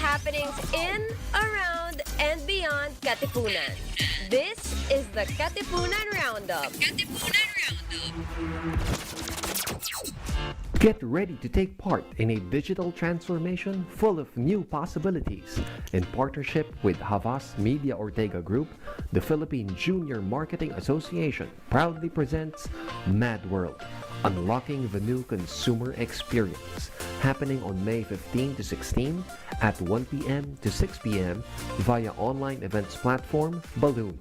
happenings in, around, and beyond Katipunan. This is the Katipunan Roundup. Get ready to take part in a digital transformation full of new possibilities. In partnership with Havas Media Ortega Group, the Philippine Junior Marketing Association proudly presents Mad World, Unlocking the New Consumer Experience, happening on May 15 to 16 at 1 p.m. to 6 p.m. via online events platform Balloon.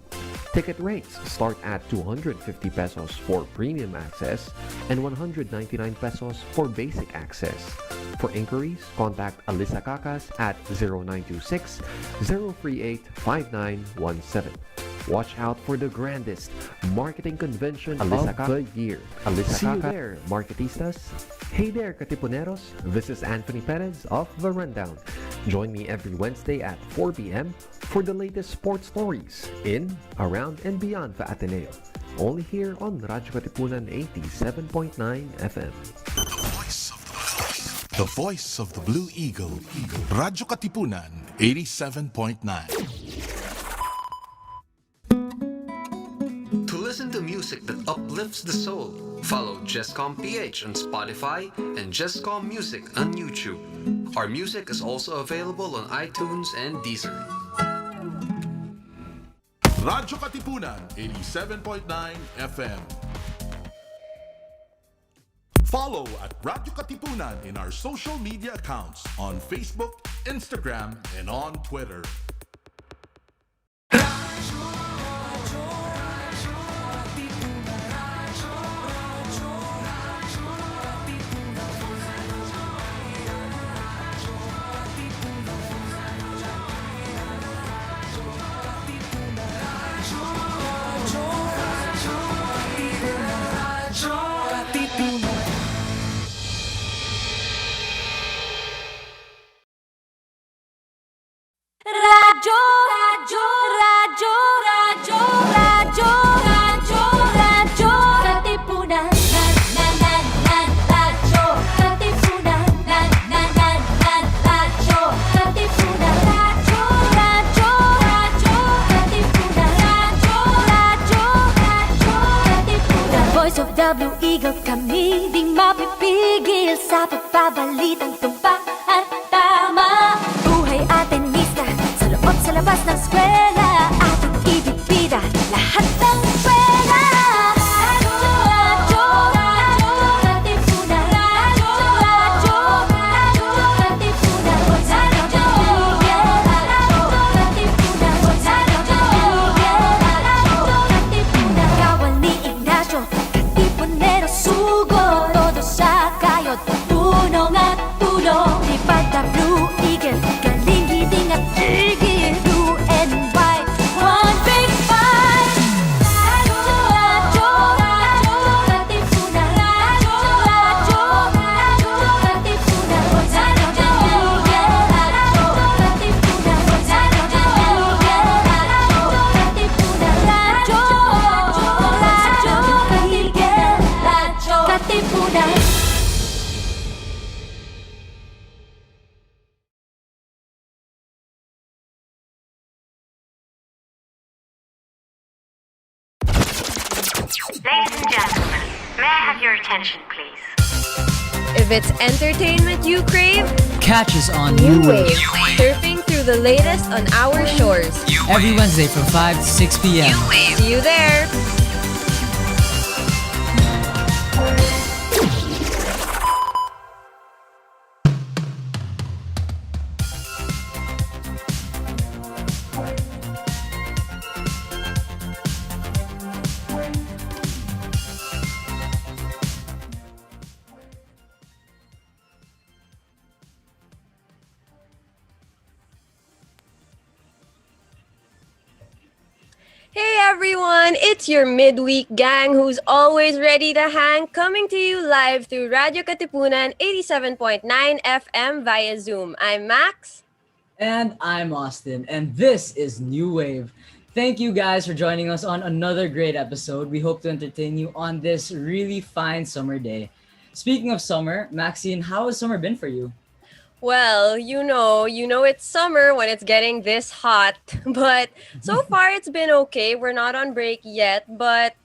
Ticket rates start at 250 pesos for premium access and 199 pesos for basic access. For inquiries, contact Alisa Kakas at 0926-038-5917. Watch out for the grandest marketing convention of the year. See you there, marketistas. Hey there, Katipuneros. This is Anthony Perez of The Rundown. Join me every Wednesday at 4 p.m. for the latest sports stories in, around, and beyond the Ateneo. Only here on radyo-katipunan 87.9 FM. The voice of the Blue Eagle. Radyo-Katipunan 87.9. To listen to music that uplifts the soul, follow jescom.ph on Spotify and Jescom Music on YouTube. Our music is also available on iTunes and Deezer. Radyo Katipunan 87.9 FM. Follow at Radyo Katipunan in our social media accounts on Facebook, Instagram, and on Twitter. Blue Eagle kami di mapipigil sa pagbabalitang tumpak at tama. Buhay atenista sa loob sa labas ng eskwela, ating ibibida lahat ng eskwela. Tulong at tulong ni Pagka Blue Eagle, galing hiting at tigil. Blue and white, one big fight. Radyo, Katipunan. Radyo, Katipunan. Radyo, Katipunan. Ladies and gentlemen, may I have your attention, please? If it's entertainment you crave, catch us on New Wave, surfing through the latest on our shores. every Wednesday from 5 to 6 p.m. See you there. Hey everyone, it's your midweek gang who's always ready to hang, coming to you live through Radio Katipunan 87.9 FM via Zoom. I'm Max. And I'm Austin, and this is New Wave. Thank you guys for joining us on another great episode. We hope to entertain you on this really fine summer day. Speaking of summer, Maxine, how has summer been for you? Well, it's summer when it's getting this hot, but so far it's been okay. We're not on break yet, but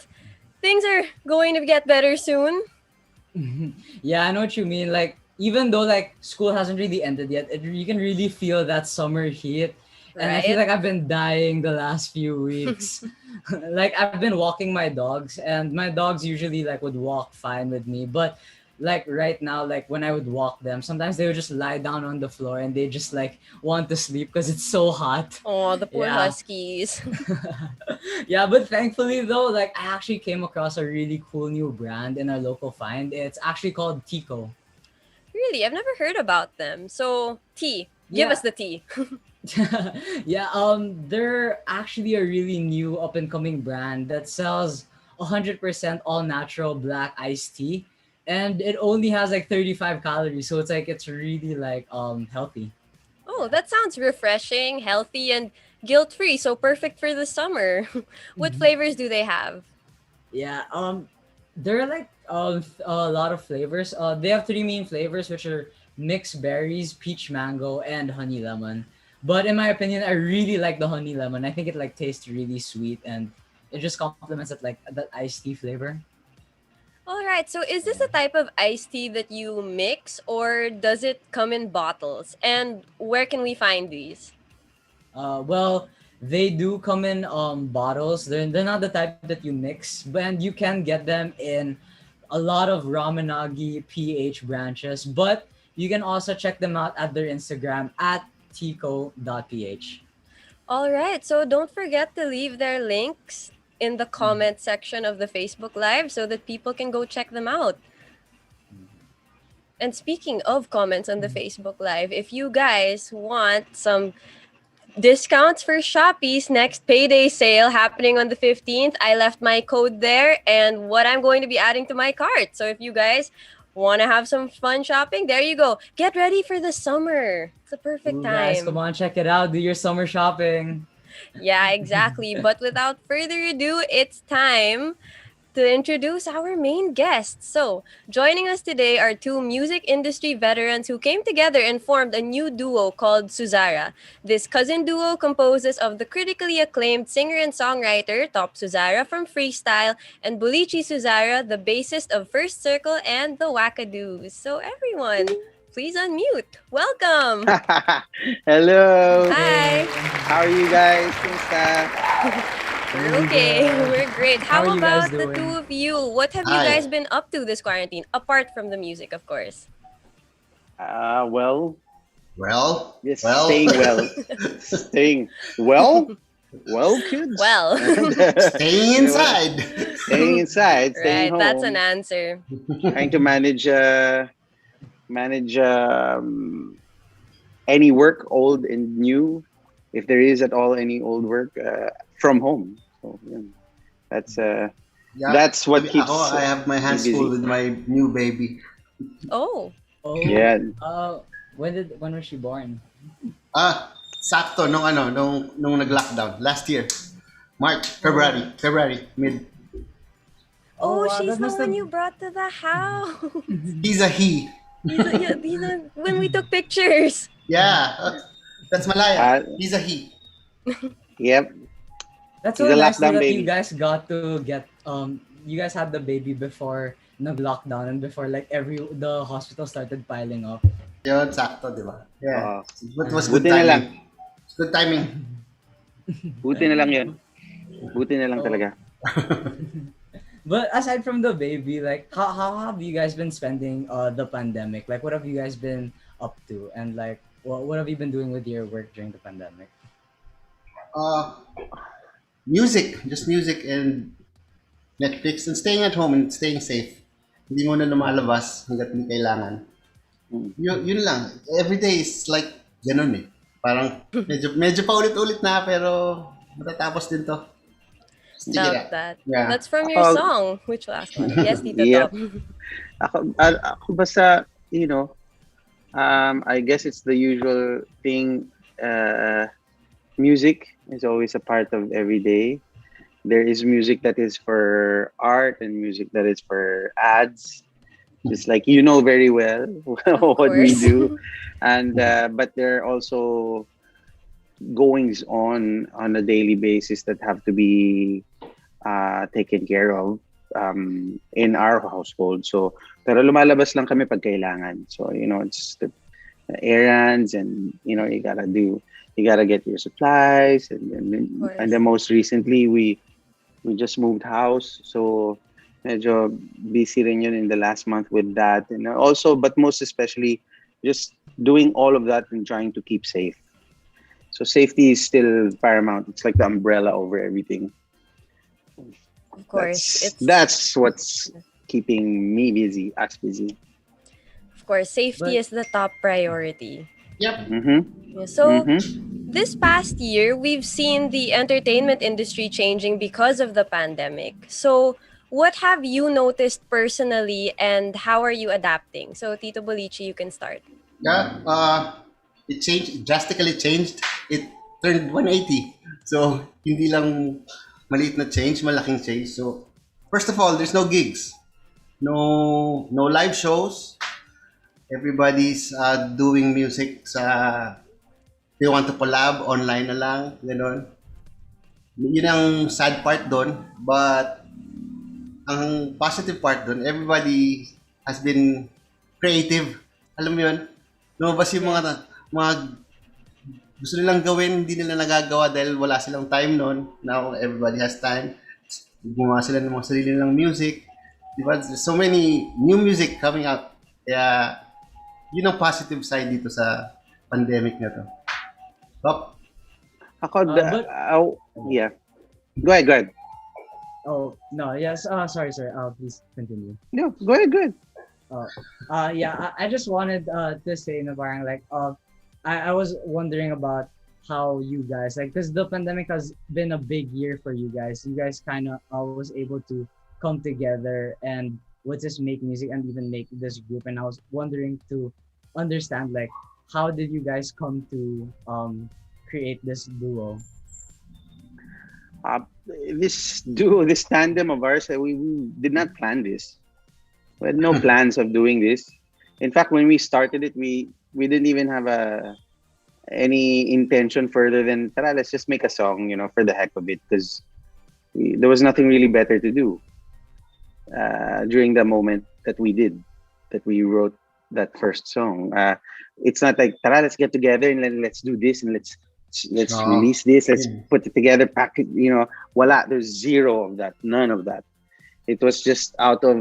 things are going to get better soon, Yeah, I know what you mean. Like, even though like school hasn't really ended yet, you can really feel that summer heat. And I feel right? like I've been dying the last few weeks. Like I've been walking my dogs, and my dogs usually like would walk fine with me, but like right now, like when I would walk them, sometimes they would just lie down on the floor and they just like want to sleep because it's so hot. Oh, the poor Yeah. huskies. Yeah, but thankfully though, like I actually came across a really cool new brand in our local find. It's actually called Tico. Really, I've never heard about them. So, tea. Give us Yeah. the tea. Yeah, they're actually a really new up and coming brand that sells 100% all natural black iced tea, and it only has like 35 calories, so it's really like healthy. Oh, that sounds refreshing, healthy, and guilt-free. So perfect for the summer. What Mhm. flavors do they have? Yeah, there are like a lot of flavors. They have three main flavors, which are mixed berries, peach mango, and honey lemon. But in my opinion, I really like the honey lemon. I think it like tastes really sweet and it just complements it like that iced tea flavor. All right. So is this a type of iced tea that you mix or does it come in bottles? And where can we find these? Well, they do come in bottles. They're not the type that you mix, but and you can get them in a lot of Ramanagi PH branches. But you can also check them out at their Instagram at tico.ph. All right. So don't forget to leave their links in the comment section of the Facebook Live so that people can go check them out. And speaking of comments on the Facebook Live, if you guys want some discounts for Shopee's next payday sale happening on the 15th. I left my code there and what I'm going to be adding to my cart. So if you guys want to have some fun shopping, there you go. Get ready for the summer. It's a perfect Ooh, guys, come time. on, check it out. Do your summer shopping. Yeah, exactly. But without further ado, it's time to introduce our main guests. So, joining us today are two music industry veterans who came together and formed a new duo called Suzara. This cousin duo composes of the critically acclaimed singer and songwriter Top Suzara from Freestyle and Bolichie Suzara, the bassist of First Circle and the Wackadoos. So, everyone, please unmute. Welcome. Hello. Hi. How are you guys? Kumusta? We're okay. We're great. How How are you guys about the doing? two of you? What have you Hi. guys been up to this quarantine? Apart from the music, of course. Well, Well, just well, staying well. Staying well? Well, kids? Well, staying inside. Staying inside, staying right. That's an home. answer. Trying to manage any work, old and new, if there is at all any old work, from home. So yeah, that's Yeah, that's what keeps I have my hands me busy. full with my new baby. Oh, Oh, Yeah. when was she born? Sakto nung nag-lockdown last year. February, mid. oh, Wow, she's that the must one have you brought to the house. He's a he. When we took pictures. Yeah, that's Malaya. Uh, He's a he. Yep. That's He's so a nice though lockdown that you baby. guys got to get you guys had the baby before nag-lockdown and before like the hospital started piling up. Yun, sakto, di ba? Yeah. It was good Buti na lang. timing. Good timing. Buti na lang yun. Buti na lang Oh. talaga. But aside from the baby, like how have you guys been spending the pandemic? Like what have you guys been up to and like what have you been doing with your work during the pandemic? Uh, just music and Netflix and staying at home and staying safe. Hindi mo na lumalabas hanggat hindi kailangan. Yun lang. Every day is like ganun eh. Parang medyo paulit-ulit na pero matatapos din to. Sige Love na. that. Yeah. That's from your Oh. song. Which last one? Yes, Tito Yep. Top. Ako basta, I guess it's the usual thing. Music is always a part of every day. There is music that is for art and music that is for ads. Just like you know very well Of what we course. do, and but there are also goings on a daily basis that have to be taken care of in our household. So, pero lumalabas lang kami pag kailangan. So, it's the errands, and you gotta get your supplies, Of and course. then most recently we just moved house. So, medyo busy rin yun in the last month with that. And also, but most especially, just doing all of that and trying to keep safe. So safety is still paramount. It's like the umbrella over everything. Of course. That's It's that's what's keeping me busy, us busy. of course safety But is the top priority. Yep. Mm-hmm. Yeah, so Mm-hmm. this past year, we've seen the entertainment industry changing because of the pandemic. So, what have you noticed personally and how are you adapting? So, Tito Bolichi, you can start. Yeah. It changed, drastically changed. It turned 180. So, hindi lang maliit na change, malaking change. So, first of all, there's no gigs. No live shows. Everybody's doing music sa they want to collab online na lang, gano'n. Yun ang sad part doon, but ang positive part doon, everybody has been creative. Alam mo yun? Lumabas yung mga gusto nilang gawin, hindi nila nagagawa dahil wala silang time noon. Now everybody has time. Gumawa sila ng mga sarili nilang music. Diba? There's so many new music coming out. Kaya yun ang positive side dito sa pandemic na to. Up. Ako, But yeah. Go ahead, go ahead. oh no, yes. Sorry, sir. Please continue. No, go ahead, go ahead. Yeah. I just wanted to say na parang like I was wondering about how you guys like because the pandemic has been a big year for you guys. You guys kind of was able to come together and would just make music and even make this group. And I was wondering to understand like how did you guys come to create this duo? Uh, this duo, this tandem of ours, we did not plan this. We had no plans of doing this. In fact, when we started it, we didn't even have any intention further than, tara, let's just make a song, for the heck of it, because there was nothing really better to do during the moment that we wrote that first song. It's not like, tara, let's get together and let's do this and let's No. release this, let's Yeah. put it together, pack it, voila, there's zero of that, none of that. It was just out of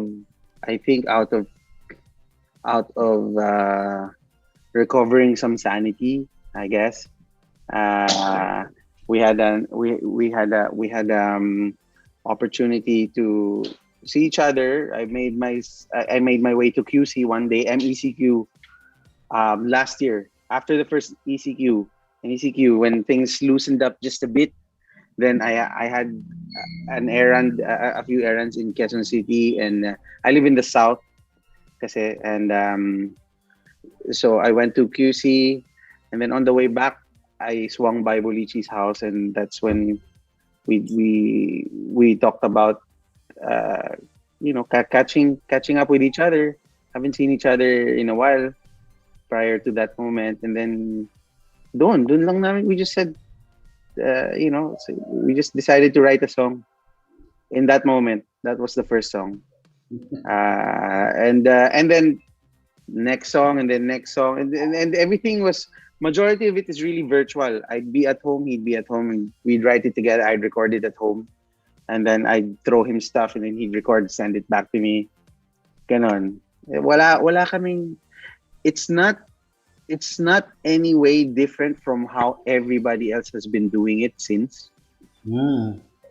recovering some sanity, I guess. We had opportunity to see each other. I made my way to QC one day, MECQ, last year after the first ECQ and ECQ, when things loosened up just a bit. Then I had a few errands in Quezon City, and I live in the south, kasi, and so I went to QC, and then on the way back, I swung by Bolichie's house, and that's when we talked about catching up with each other. Haven't seen each other in a while prior to that moment, and then doon lang namin, we just said, so we just decided to write a song in that moment. That was the first song, and then next song, and then next song, and everything was, majority of it is really virtual. I'd be at home, he'd be at home, and we'd write it together. I'd record it at home, and then I'd throw him stuff, and then he'd record, send it back to me. Ganon. Wala kaming. It's not any way different from how everybody else has been doing it since.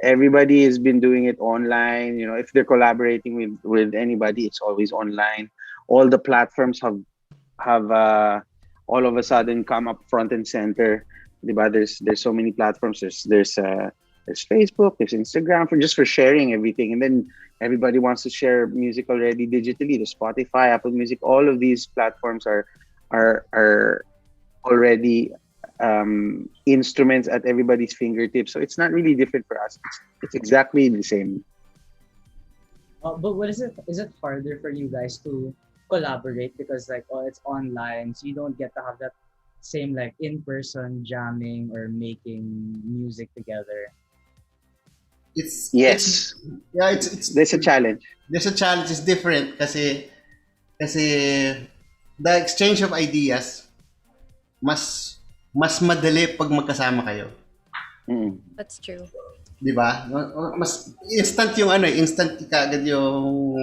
Everybody has been doing it online. If they're collaborating with anybody, it's always online. All the platforms have all of a sudden come up front and center. Diba? There's so many platforms. There's Facebook, there's Instagram for sharing everything, and then everybody wants to share music already digitally. There's Spotify, Apple Music. All of these platforms are already instruments at everybody's fingertips. So it's not really different for us. It's exactly the same. But what is it? Is it harder for you guys to collaborate because like it's online, so you don't get to have that same like in-person jamming or making music together? It's Yes, yeah, it's there's a challenge. there's a challenge. It's different kasi the exchange of ideas mas madali pag magkasama kayo. Mm. That's true. 'Di ba? Mas instant yung ano, instant kaagad yung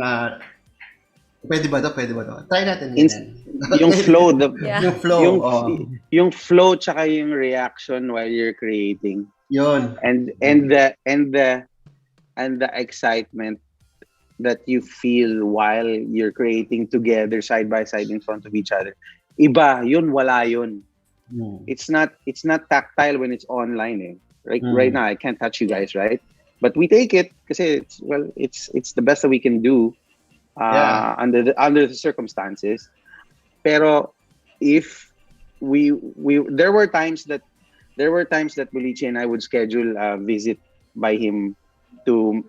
pwede ba to? Pwede ba to? Try natin Ins- ganyan. yung flow, Yeah. Yung flow, yung oh. yung flow tsaka yung reaction while you're creating, Yun. and the excitement that you feel while you're creating together side by side in front of each other. Iba, yun wala yun. It's not tactile when it's online eh. Right now I can't touch you guys, right? But we take it kasi it's the best that we can do under the circumstances. Pero if we there were times that Bolichie and I would schedule a visit by him to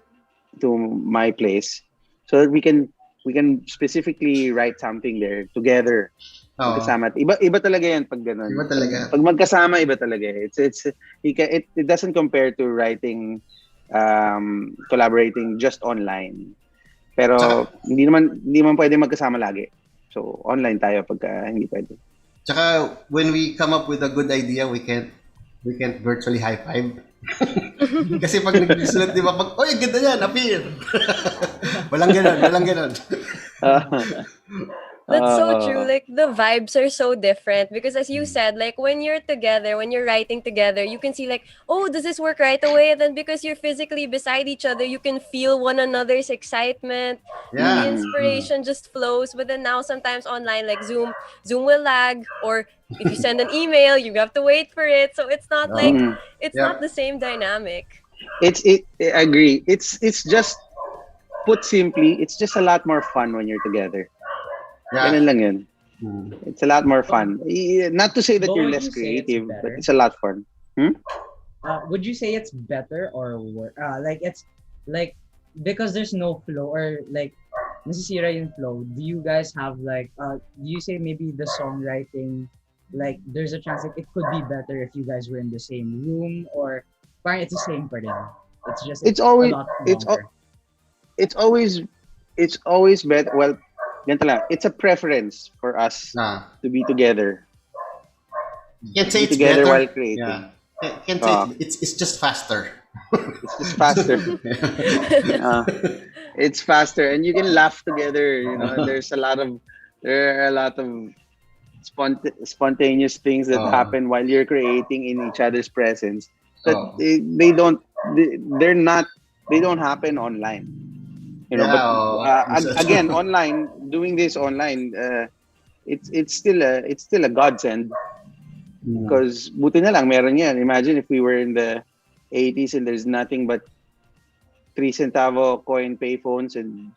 my place so that we can specifically write something there together. Oo. Magkasama. Iba talaga yan pag ganun. Iba talaga. Pag magkasama, iba talaga. It doesn't compare to writing, collaborating just online. Pero hindi naman pwede magkasama lagi. So online tayo pagka hindi pwede. Tsaka when we come up with a good idea, we can't virtually high five. Kasi pag nagsulat, di ba, pag, oy, ganda yan, appear. walang ganon. That's so true. Like the vibes are so different because as you said, like when you're together, when you're writing together, you can see like, oh, does this work right away? And then because you're physically beside each other, you can feel one another's excitement. Yeah. The inspiration just flows. But then now sometimes online, like Zoom will lag, or if you send an email, you have to wait for it. So it's not like it's Yeah. not the same dynamic. I agree. It's just, put simply, it's just a lot more fun when you're together. Yeah. Ganun lang yun. It's a lot more fun. Not to say that But you're would less you say it's creative, but better? it's a lot fun. Would you say it's better or worse? Like it's like because there's no flow or like nasisira yung flow. Do you guys have like do you say maybe the songwriting like there's a chance that it could be better if you guys were in the same room or parang it's the same pa rin. It's just It's always a lot it's longer. it's always better. Well, ganito lang. It's a preference for us to be together. You can say Be it's together better. while creating. Yeah. You can say it's just faster. It's just faster. It's faster, and you can laugh together. You know, there are a lot of spontaneous things that happen while you're creating in each other's presence. That they don't happen online. You know, but again, online, doing this online, it's still a godsend because buti na lang meron yan. Imagine if we were in the 80s and there's nothing but 3 centavo coin payphones and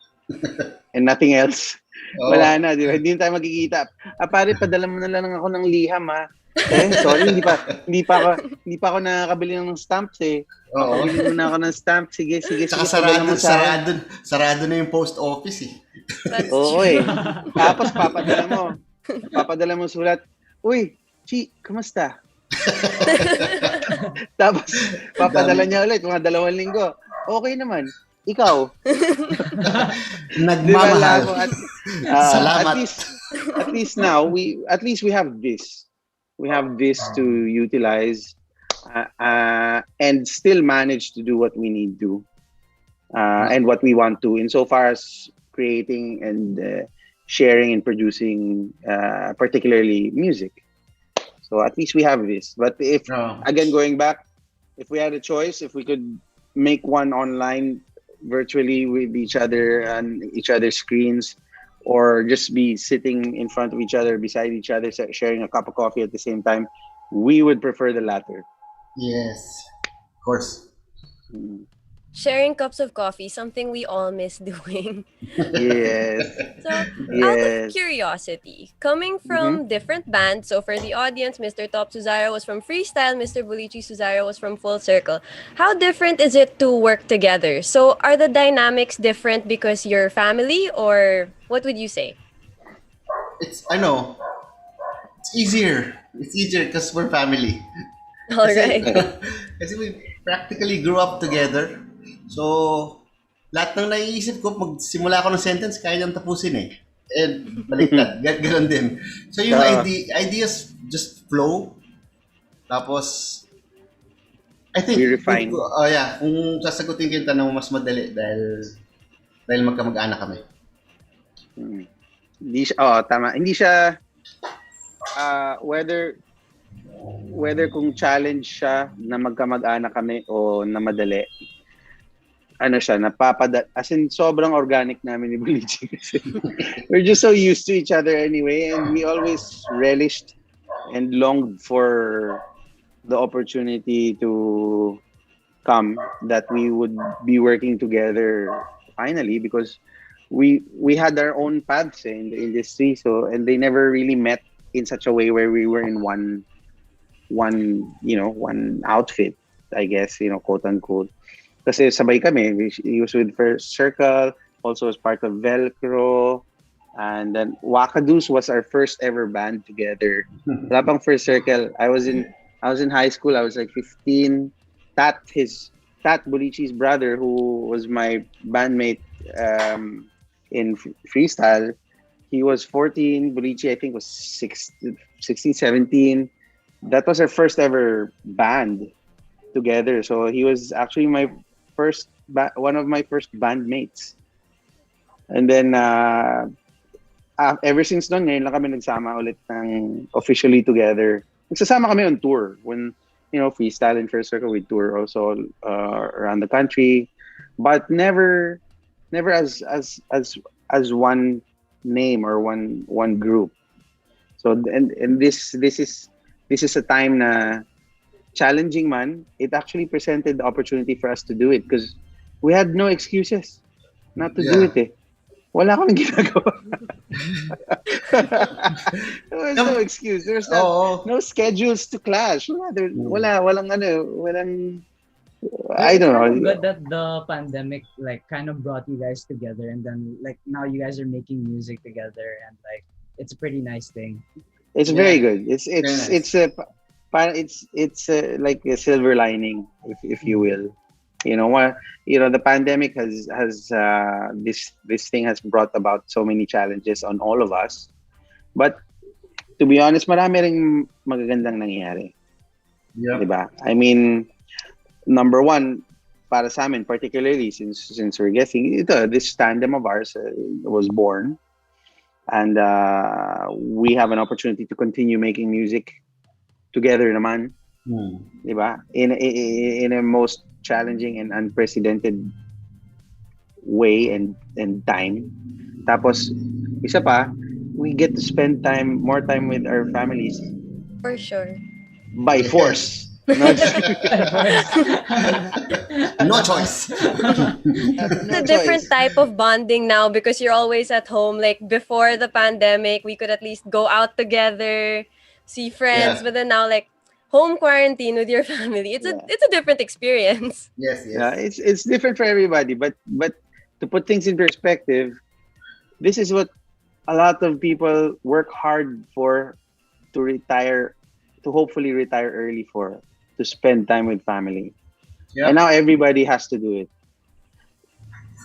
nothing else. Wala na, di ba? Hindi na tayo magkikita. Pare, padala mo na lang ako ng liham, ha? Sorry, hindi pa ako nakakabili ng stamps eh. Bili mo na ako ng stamps. Sige. Saka sarado na yung post office eh. Oo eh. Tapos papadala mo sulat. Uy, Chi, kamusta? Tapos papadala niya ulit mga 2 linggo. Okay naman. Ikaw. Nagmamahal. Salamat. At least now we have this. We have this to utilize and still manage to do what we need to and what we want to insofar as creating and sharing and producing particularly music. So at least we have this. But if again going back, if we had a choice, if we could make one online virtually with each other and each other's screens, or just be sitting in front of each other, beside each other, sharing a cup of coffee at the same time, we would prefer the latter. Yes, of course. Sharing cups of coffee, something we all miss doing. Yes. So, out of Yes. curiosity, coming Mm-hmm. from different bands, so for the audience, Mr. Top Suzara was from Freestyle, Mr. Bolichie Suzara was from Full Circle. How different is it to work together? So, are the dynamics different because you're family, or what would you say? I know, it's easier. It's easier because we're family. All Kasi, right. kasi we practically grew up together. So, lahat ng naiisip ko, magsimula ako ng sentence, kaya niyang tapusin eh. And baliktad, ganon din. So yung Uh, ideas just flow. Tapos, I we think, refine. oh yeah, kung sasagutin ko yung tanong, mas madali dahil magkamag-anak kami. Mm. Hindi siya, oh, tama. Hindi siya, whether kung challenge siya na magkamag-anak kami o na madali, ano siya, as in, sobrang organic namin ni Bolichie kasi we're just so used to each other anyway, and we always relished and longed for the opportunity to come, that we would be working together finally, because we had our own paths in the industry, so, and they never really met in such a way where we were in one outfit, I guess, quote unquote. Kasi sabay kami. He was with First Circle, also as part of Velcro, and then Wakadoos was our first ever band together. Wala pang First Circle. I was in high school. I was like 15. Tat Bolichie's brother, who was my bandmate in freestyle, he was 14. Bolichie, I think, was 16, 17. That was our first ever band together. So he was actually one of my first bandmates. And then ever since noon, ngayon lang kami nagsama ulit ng officially together. Nagsasama kami on tour when freestyle and First Circle, we tour also around the country, but never as one name or one group. So and this is a time na challenging man. It actually presented the opportunity for us to do it because we had no excuses not to do it eh. Wala akong ginagawa. There was no excuse. There was no schedules to clash. Walang I don't know. Good that the pandemic kind of brought you guys together, and then now you guys are making music together, and it's a pretty nice thing. It's very good. It's nice. it's like a silver lining, if you will. The pandemic has this thing has brought about so many challenges on all of us. But to be honest, marami ring magagandang nangyayari. Yeah. Diba? I mean, number one, para sa amin, particularly since we're guessing, this tandem of ours was born. And we have an opportunity to continue making music together naman. Diba? In a most challenging and unprecedented way and time. Tapos, isa pa, we get to spend more time with our families. For sure. By force. No choice. It's a different type of bonding now because you're always at home. Like before the pandemic, we could at least go out together, see friends, but then now home quarantine with your family. It's a different experience. Yes. Yeah, it's different for everybody, but to put things in perspective, this is what a lot of people work hard for, to retire, to hopefully retire early for, to spend time with family. Yep. And now everybody has to do it.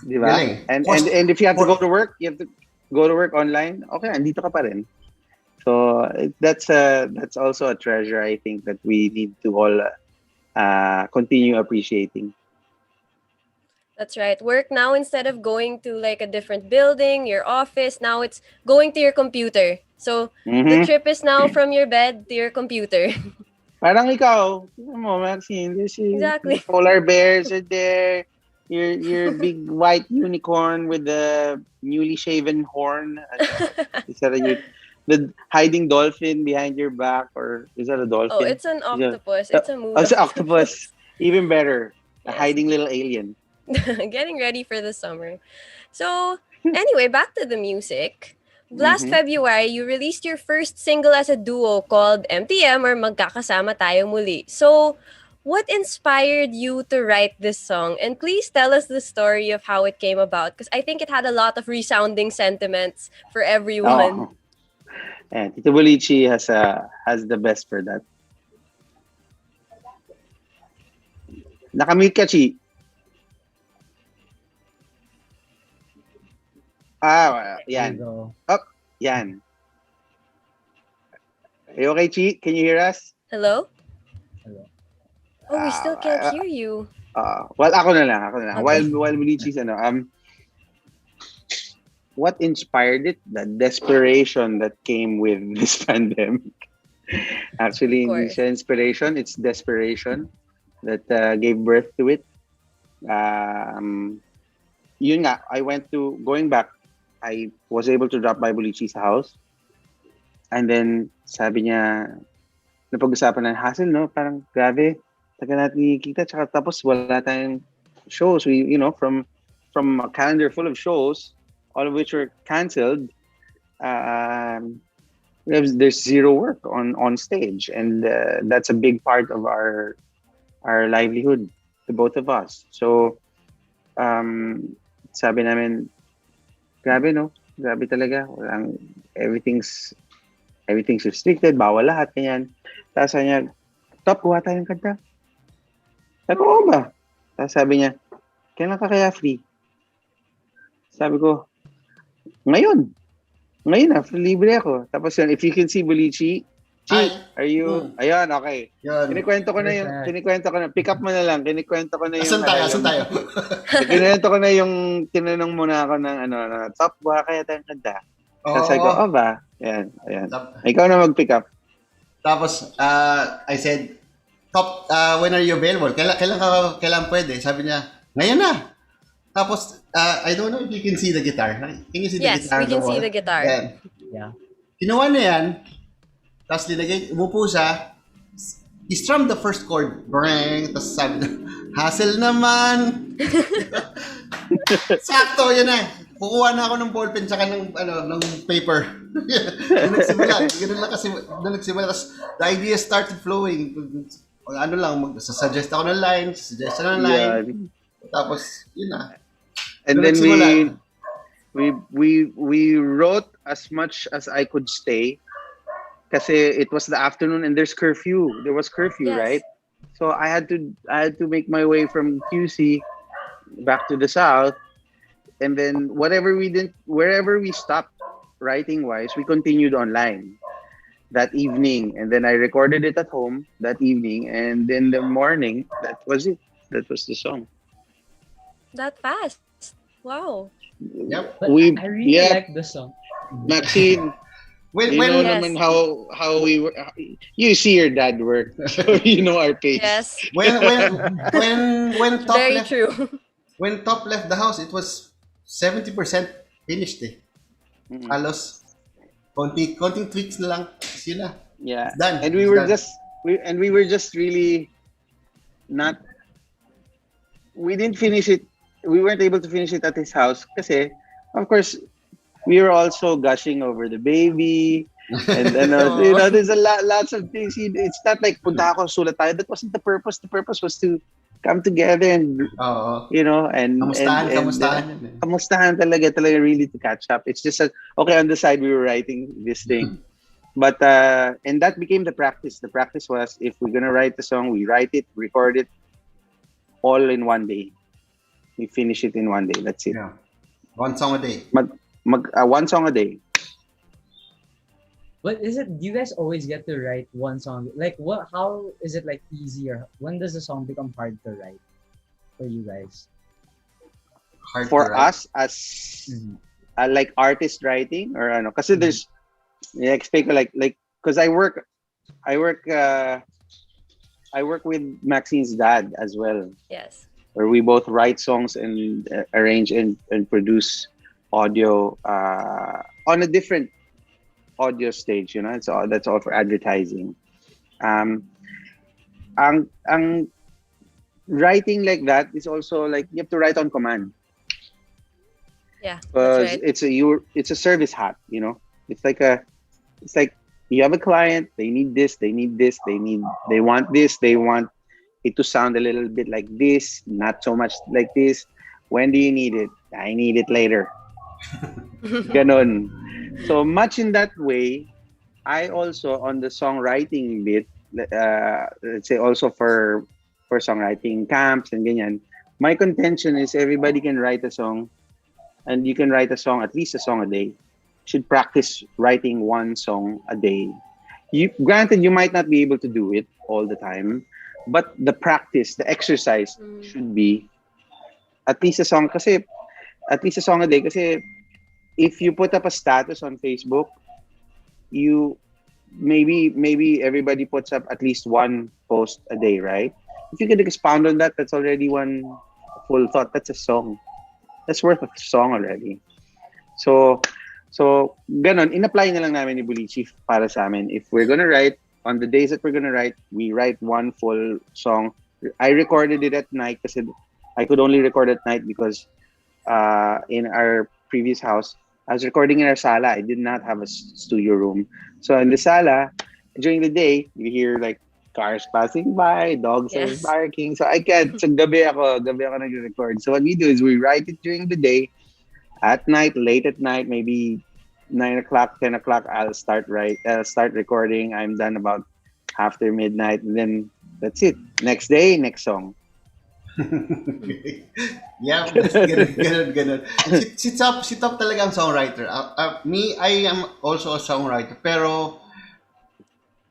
Diba? And if you have to go to work, you have to go to work online. Okay, andito ka pa rin. So that's also a treasure, I think, that we need to all continue appreciating. That's right. Work now, instead of going to a different building, your office, now it's going to your computer. So the trip is now from your bed to your computer. Parang ikaw, tignan mo, Maxine, Exactly. Polar bears are there. Your big white unicorn with the newly shaven horn. Is that the hiding dolphin behind your back, or is that a dolphin? Oh, it's an octopus. It's a movie. Oh, it's an octopus. Even better. A Yes. hiding little alien. Getting ready for the summer. So, anyway, back to the music. Last Mm-hmm. February, you released your first single as a duo called MTM or Magkakasama Tayo Muli. So, what inspired you to write this song? And please tell us the story of how it came about because I think it had a lot of resounding sentiments for everyone. Oh, and Tito Bolichie has the best for that. Nakamute ka, Chi. There you Yan. go. Up, yan. Are you okay, Chi? Can you hear us? Hello? Hello. Oh, we still can't Ah, hear you. Well, ako na lang. Okay. While Bolichie's what inspired it? The desperation that came with this pandemic. Actually, Of hindi course. siya inspiration. It's desperation that gave birth to it. Yun nga, going back, I was able to drop by Bolichie's house. And then, sabi niya, napag-usapan ng hassle, no? Parang, grabe, taga natin kita. Tsaka tapos wala tayong shows. We, from a calendar full of shows, all of which were canceled, there's zero work on stage. And that's a big part of our livelihood, the both of us. So, sabi namin, grabe, no? Grabe talaga. Everything's restricted, bawal lahat, ganyan. Tapos sabi niya, Top, kuha tayong kanta. Sabi ko, oo ba? Tapos sabi niya, kailan ka kaya free? Sabi ko, ngayon na, libre ako. Tapos yun, if you can see Bolichie, Chi, are you, ayun, okay. Yun. Kinikwento ko na, pick up mo na lang, kinikwento ko na yung, Asan tayo? Kinikwento ko na yung, tinanong muna ako ng, Top, kuha kaya tayong kanta. Tapos sabi ko, oh ba? Ayan. Ikaw na mag-pick up. Tapos, I said, Top, when are you available? Kailan pwede? Sabi niya, ngayon na. Tapos, I don't know if you can see the guitar. Can you see the Yes, guitar? we can see the guitar. Yan. Yeah. Kinuha na yan. Tapos umupo siya. He strummed the first chord. Brang. Tapos sabi niya, hassle naman. Sakto, yan na. Kukuha na ako ng ballpen tsaka ng paper. Doon nagsimula. Ganun lang kasi doon nagsimula. Tapos the idea started flowing. Suggest ako ng line, suggestion ng line. Yeah. Tapos, yun na. And Doon then nagsimula. we wrote as much as I could stay. Kasi it was the afternoon and there's curfew. There was curfew, Yes. right? So I had to make my way from QC back to the south. And then wherever we stopped writing wise, we continued online that evening. And then I recorded it at home that evening. And in the morning, that was it. That was the song. That fast. Wow. Yep. But We- I really yeah. like the song. Maxine, When, you know Yes. naman how we were. You see your dad work, so you know our pace. Yes. when Top Very left true. when Top left the house, it was 70% finished eh. Mhm. Halos konting tweaks na lang. Yun na. Yeah, Done. and we It's were done. just really not. We didn't finish it. We weren't able to finish it at his house kasi, of course, we were also gushing over the baby, and there's lots of things. It's not like punta ako sulat tayo. That wasn't the purpose. The purpose was to come together and Oo. and kamustahan talaga really to catch up. It's just that, okay, on the side we were writing this thing, but and that became the practice. The practice was, if we're gonna write the song, we write it, record it, all in one day. We finish it in one day. That's it. Yeah. One song a day. One song a day. But is it? Do you guys always get to write one song? Like, what? How is it like easier? When does the song become hard to write for you guys? Hard For to write. us as like artist writing or ano, kasi there's expect like because I work with Maxine's dad as well, Yes. where we both write songs and arrange and produce audio on a different audio stage, it's all, that's all for advertising. Ang writing like that is also like you have to write on command Yeah, that's because right. it's a service hat. It's like a it's like you have a client, they need this, they need this, they want this, they want it to sound a little bit like this, not so much like this. When do you need it? I need it later. Ganon. So much in that way, I also on the songwriting bit, let's say also for songwriting camps and ganyan. My contention is everybody can write a song, and you can write a song, at least a song a day. Should practice writing one song a day. You granted you might not be able to do it all the time, but the practice, the exercise should be at least a song kasi at least a song a day kasi if you put up a status on Facebook, you maybe everybody puts up at least one post a day, right? If you can expound on that, that's already one full thought. That's a song. That's worth a song already. So ganon, in-apply na lang namin ni Bolichie para sa amin. If we're gonna write, on the days that we're gonna write, we write one full song. I recorded it at night kasi I could only record at night because in our previous house, I was recording in our sala. I did not have a studio room. So in the sala, during the day, you hear like cars passing by, dogs are Yes. barking. So I can't. So gabi ako nag-record. So what we do is we write it during the day. At night, late at night, maybe 9 o'clock, 10 o'clock, I'll start recording. I'm done about after midnight, and then that's it. Next day, next song. Yeah, ganun. Si Top talaga ang songwriter. Me, I am also a songwriter. Pero,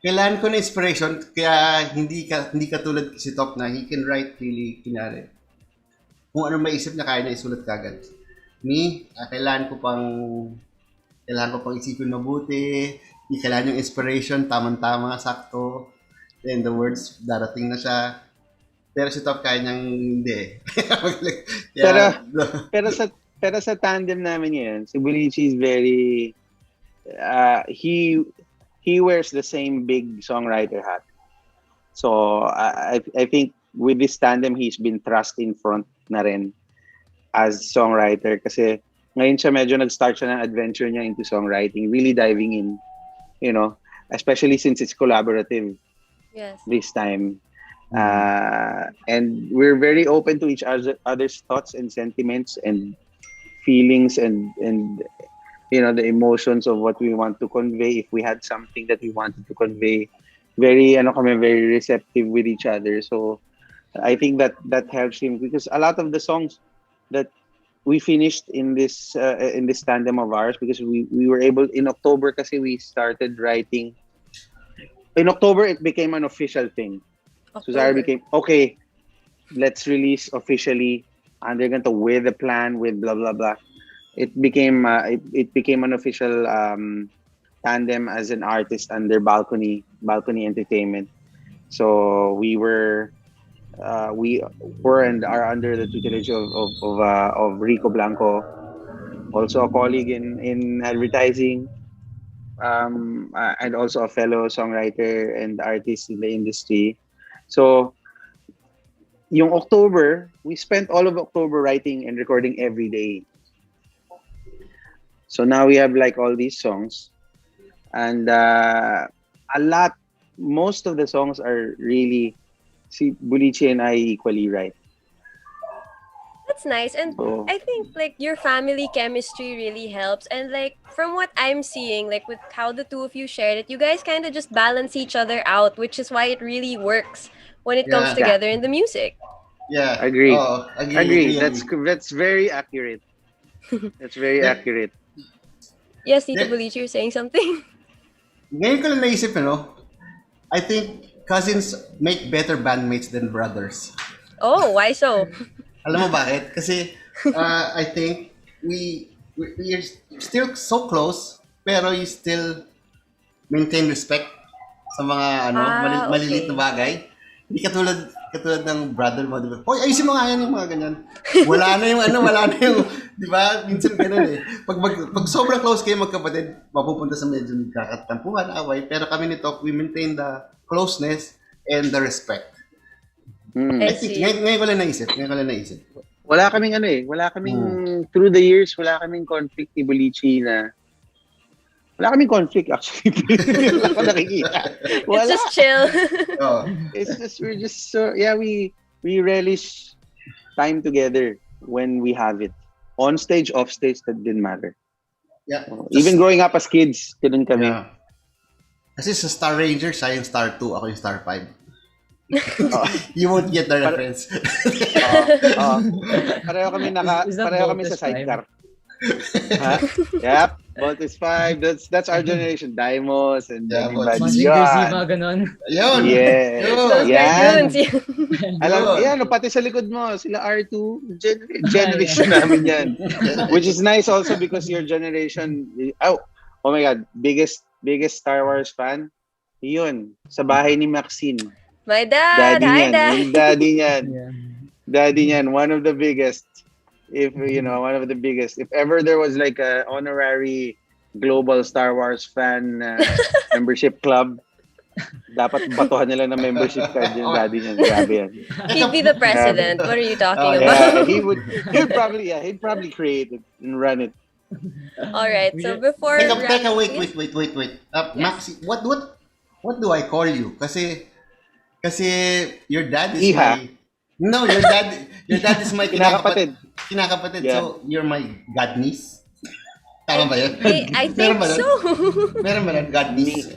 kailangan ko na inspiration, kaya hindi katulad si Top na he can write really, kinari. Kung ano maisip niya, kaya na isulat kagad. Me, kailangan ko pang isipin mabuti, kailangan yung inspiration, tamang-tama, sakto. Then the words, darating na siya. Pero si Top kaya niyang hindi. Pero, Yeah. pero sa tandem namin ngayon, si Bolichie is very, he wears the same big songwriter hat. So, I think with this tandem, he's been thrust in front na rin as songwriter kasi ngayon siya medyo nag-start siya ng adventure niya into songwriting, really diving in, especially since it's collaborative Yes. this time. And we're very open to each other's thoughts and sentiments and feelings and the emotions of what we want to convey. If we had something that we wanted to convey, very receptive with each other. So I think that helps him because a lot of the songs that we finished in this tandem of ours, because we were able in October kasi we started writing. In October it became an official thing. Suzara became okay. Let's release officially, and they're going to with the plan with blah blah blah. It became it became an official tandem as an artist under Balcony Entertainment. So we were and are under the tutelage of Rico Blanco, also a colleague in advertising, and also a fellow songwriter and artist in the industry. So, yung October, we spent all of October writing and recording every day. So now we have like all these songs, and most of the songs are really, see, Bolichie and I equally write. That's nice. And So, I think like your family chemistry really helps. And like from what I'm seeing, like with how the two of you shared it, you guys kind of just balance each other out, which is why it really works when it comes Yeah. together in the music. Yeah. agree. Oo, Agree. agree. That's very accurate. That's very accurate. Yes, Tito Yeah. Bolichie, you're saying something? Ngayon ko lang naisip, I think cousins make better bandmates than brothers. Oh, why so? Alam mo bakit? Kasi I think we are still so close, pero you still maintain respect sa mga maliliit na bagay. Hindi katulad ng brother mo, di ba? Hoy, ayusin mo nga yan yung mga ganyan. Wala na yung, di ba? Minsan ganun eh. Pag sobrang close kayo magkapatid, mapupunta sa medyo nagkakatampuhan, away. Pero kami nito, we maintain the closeness and the respect. I I think, see. ngayon ko lang naisip. Wala kaming wala kaming, through the years, wala kaming conflict ni Bolichie na, wala kaming conflict actually. Wala ko nakikita. It's Wala. just chill. Oh. It's just, we're just so, we relish time together when we have it. On stage, off stage, that didn't matter. Yeah. Even growing up as kids, ganun kami. Yeah. Kasi sa Star Ranger, siya yung Star 2, ako yung Star 5. You won't get the reference. Pareho kami Is that pareho kami Voltes sa sidecar. Ha? Yep, Voltes 5. That's our generation. Daimos and everybody. Mazinger Zima, ganon. Yun! Yeah. Those Yan. cartoons. Alam, yan, pati sa likod mo, sila R2, generation namin yan. Which is nice also because your generation, oh my God, biggest Star Wars fan, yun, sa bahay ni Maxine. My dad. Hi, Dad. Yung daddy niyan. Yeah. Daddy niyan, one of the biggest. One of the biggest. If ever there was like a honorary global Star Wars fan membership club, dapat batuhan nila ng membership card yung daddy niyan. Grabe yan. He'd be the president. What are you talking Yeah, about? he'd probably create it and run it. All right. So before Teka, wait. Yes. Maxi, what do I call you? Kasi your dad is Iha. No, your dad is my Kinakapatid. Kinakapatid. Yeah. So, you're my godniece? Tama ba yun? I think so. Meron ba nun? Godniece?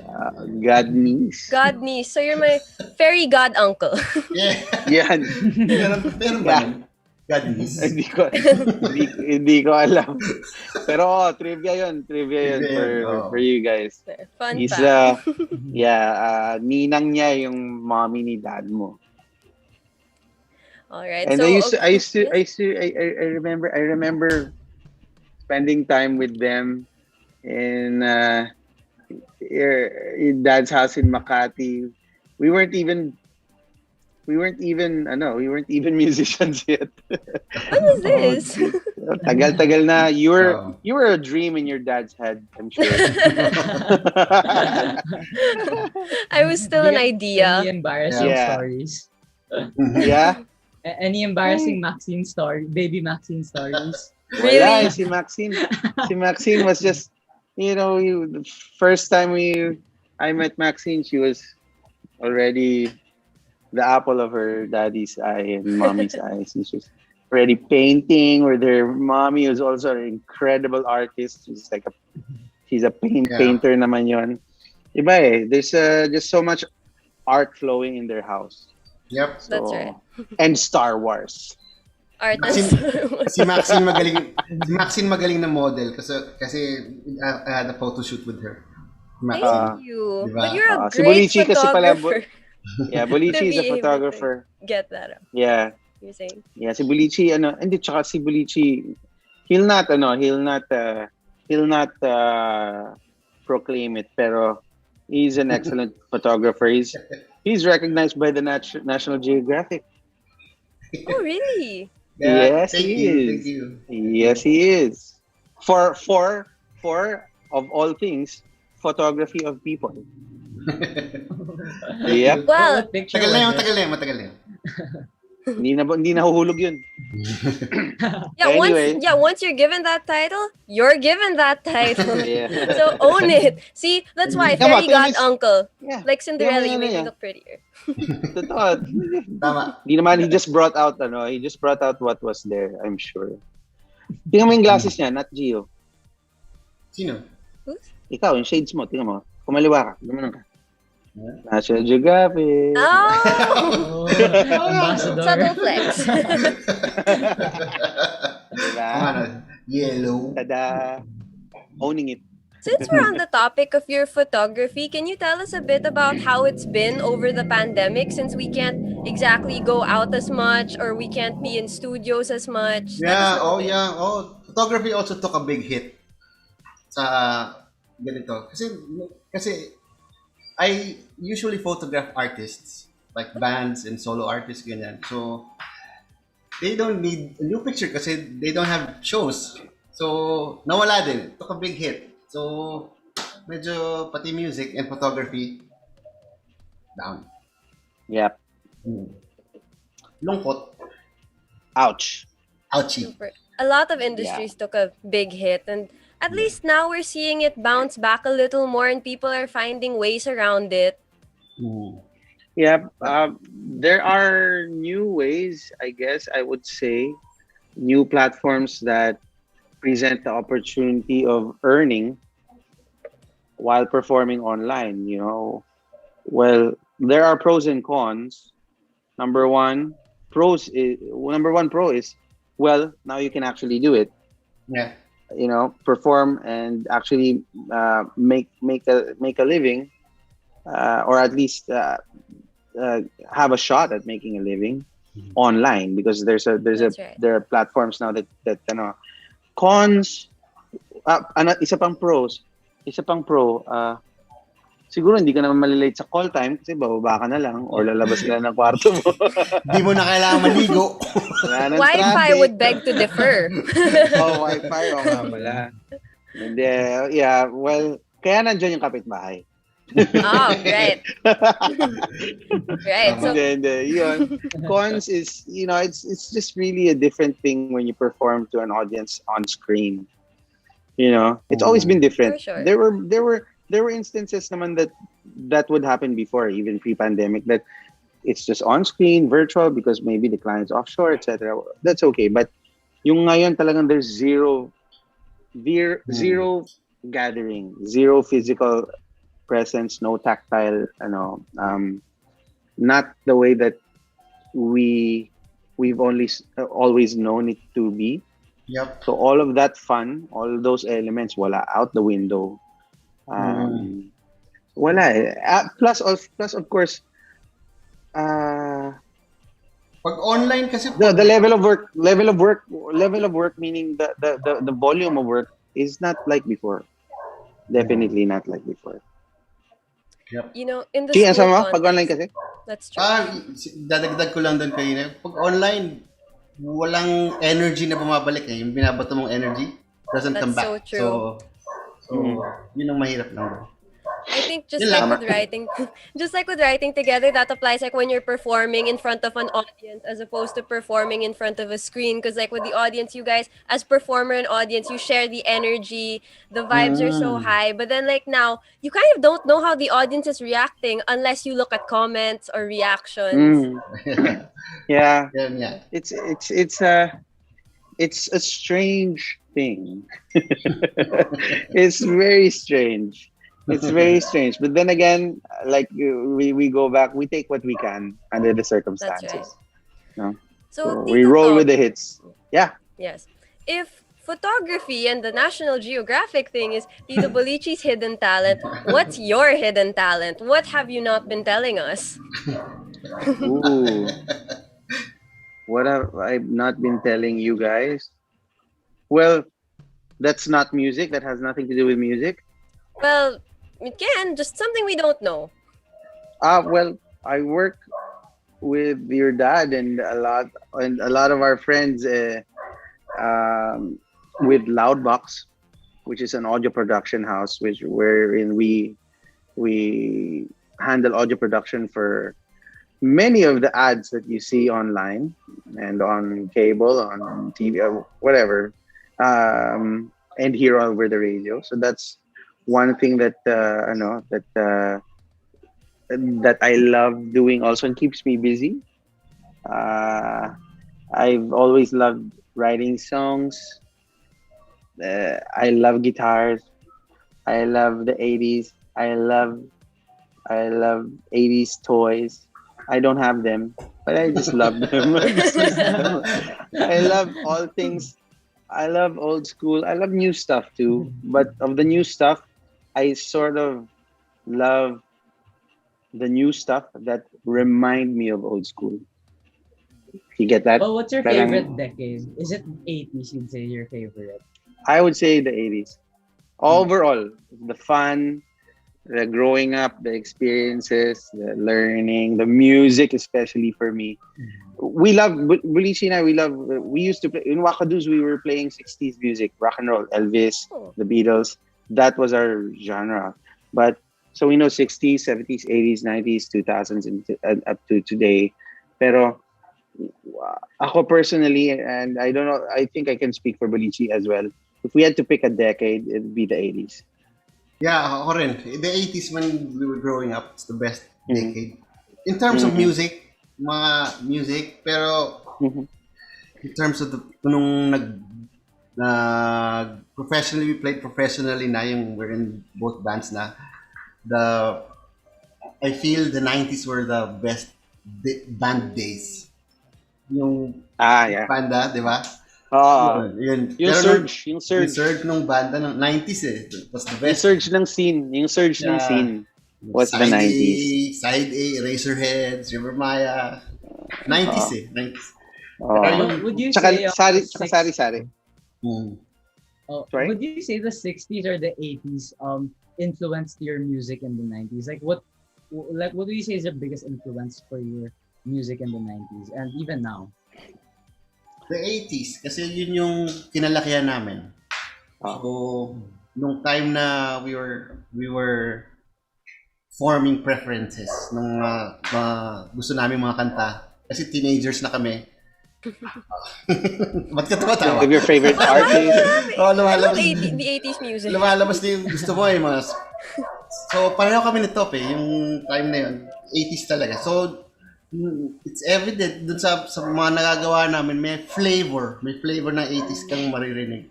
God niece. God niece. So you're my fairy god uncle. Yeah. Yan. Meron ba nun? Godniece? hindi ko alam. Pero trivia yun for you guys. Fun He's fact. ninang niya yung mommy ni dad mo. All right. And So I remember spending time with them in your dad's house in Makati. We weren't even musicians yet. What is this? Tagal na. You were a dream in your dad's head, I'm sure. I was still an idea. Any embarrassing Yeah. stories? Yeah. Any embarrassing Maxine story? Baby Maxine stories? Wala, si Maxine was just, the first time I met Maxine, she was already the apple of her daddy's eye and mommy's eyes. She was already painting with her mommy, who's also an incredible artist. She's a painter naman yon. Iba there's just so much art flowing in their house. Yep. So, That's right. And Star Wars. Artist. Si Maxine magaling na model kasi I had a photo shoot with her. Thank you. Diba? But you're a Si great Bolichie kasi pala, photographer. Bolichie is To a be able to photographer. Get that up. Yeah. You're saying. Yeah, si Bolichie, tsaka si Bolichie, he'll not proclaim it, pero he's an excellent photographer. He's recognized by the National Geographic. Oh, really? Yes, thank he you, is. Thank you. Yes, he is. For of all things, photography of people. Yep. Well, What picture Matagal na yun. Hindi nahuhulog yun. yeah. Anyway. Once you're given that title, you're given that title. Yeah. So own it. See, that's why Tama, fairy god tama, uncle. Yeah. Like Cinderella, Tama, you made me yeah. look prettier. Totoo. Tama. Hindi naman, he just brought out what was there, I'm sure. Tingnan mo yung glasses niya, not Gio. Sino? Ikaw, yung shades mo, tingnan mo. Kumaliwa ka, gumanon ka. National Geographic. Oh, Ambassador. subtle flex. Diba? Yellow. Tada. Owning it. Since we're on the topic of your photography, can you tell us a bit about how it's been over the pandemic since we can't exactly go out as much or we can't be in studios as much? Yeah, photography also took a big hit sa ganito. Kasi I usually photograph artists, like bands and solo artists, ganyan. So, they don't need a new picture kasi they don't have shows. So, nawala din. Took a big hit. So, medyo pati music and photography down. Yep. lungkot, Ouch. ouchie. Super. A lot of Yeah. industries took a big hit, and at Yeah. least now we're seeing it bounce back a little more, and people are finding ways around it. Mm. Yeah. There are new ways, I guess I would say, new platforms that present the opportunity of earning while performing online, you know. Well, there are pros and cons. Number one, number one pro is, well, now you can actually do it, Yeah. you know, perform and actually make a living, or at least have a shot at making a living online, because That's right. there are platforms now that cons. Isa pang pro, siguro hindi ka naman malilate sa call time kasi bababa ka na lang or lalabas ka na ng kwarto mo. Di mo na kailangan maligo. Wala ng Wi-Fi traffic. would beg to differ. Oh, Wi-Fi. Oo nga pala. Hindi, yeah, well, kaya nandiyan yung kapitbahay. Oh, right. Right. So, Yun. Cons is, you know, it's just really a different thing when you perform to an audience on screen. You know, it's always been different. For sure. There were instances naman that would happen before, even pre-pandemic, that it's just on screen, virtual, because maybe the client's offshore, etc. That's okay. But yung ngayon talagang there's zero gathering, zero physical presence, no tactile, not the way that we've always known it to be. Yep. So all of that fun, all those elements, wala, out the window. Wala eh. Plus of course, Pag online kasi, the level of work, meaning the volume of work is not like before. Definitely not like before. you know, in the Chi, ang school sama pag online context, kasi? that's true. dadagdag ko lang doon kanina. Pag online, walang energy na bumabalik eh. Yung binabato mong energy doesn't That's come back. so true. So yun ang mahirap lang doon. I think just Yun like lang. with writing, just like with writing together, that applies like when you're performing in front of an audience as opposed to performing in front of a screen. Because like with the audience, you guys as performer and audience, you share the energy, the vibes are so high. But then like now, you kind of don't know how the audience is reacting unless you look at comments or reactions. Yeah, Yan nga. it's a strange thing. It's very strange. It's very strange. But then again, like we go back, we take what we can under the circumstances. That's No? So We Tito roll Tog, with the hits. Yeah. yes. If photography and the National Geographic thing is Tito Bolichie's hidden talent, what's your hidden talent? What have you not been telling us? Ooh. What have I not been telling you guys? Well, that's not music. That has nothing to do with music. Well, it can, just something we don't know. Well, I work with your dad and a lot of our friends with Loudbox, which is an audio production house, wherein we handle audio production for many of the ads that you see online and on cable, on TV, whatever, and here over the radio. So that's one thing that that I love doing also and keeps me busy. I've always loved writing songs. I love guitars. I love the 80s. I love 80s toys. I don't have them, but I just love them. I love all things. I love old school. I love new stuff too. But of the new stuff, I sort of love the new stuff that remind me of old school. You get that? Well, what's your Parang- favorite decade? Is it 80s you'd say your favorite? I would say the 80s. Overall, the fun, the growing up, the experiences, the learning, the music, especially for me. We love, Bolichie and I, we used to play, in Wakadoos, we were playing 60s music, rock and roll, Elvis, Oh. the Beatles. That was our genre. But, so we know 60s, 70s, 80s, 90s, 2000s, and up to today. Pero, ako personally, and I don't know, I think I can speak for Bolichie as well. If we had to pick a decade, it'd be the 80s. Yeah, ako rin. The 80s when we were growing up, it's the best Mhm. decade. In terms of music, mga music, pero in terms of nung professionally, we played professionally na yung we're in both bands na. I feel the 90s were the best band days. Yung Yeah. banda, di ba? Yun. Yung Pero surge, yung Yung surge. surge nung banda ng 90s eh. It was the Yung best. surge ng scene, was the 90s. Side A, Razorheads, River Maya. 90s eh. 90s. Would you Tsaka say sari-sari. Sorry? would you say the 60s or the 80s influenced your music in the 90s? What do you say is the biggest influence for your music in the 90s and even now? The 80s, kasi yun yung kinalakihan namin. So, nung time na we were forming preferences nung gusto namin mga kanta. Kasi teenagers na kami. Ba't ka tumatawa? Of your favorite artist? Lumalabas. The 80s music. Lumalabas na yung gusto mo eh. So, pareho kami ni Top eh. Yung time na yun. 80s talaga. So, it's evident dun sa mga nagagawa namin, may flavor ng 80s kang maririnig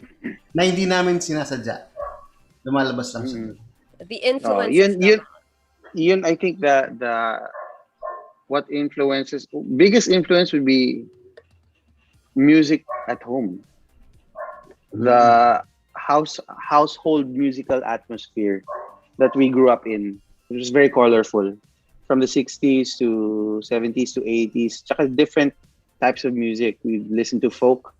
na hindi namin sinasadya. Lumalabas lang siya. The influence. Yun, I think the what biggest influence would be music at home. The household musical atmosphere that we grew up in. It was very colorful. From the 60s to 70s to 80s. Tsaka different types of music. We listened to folk.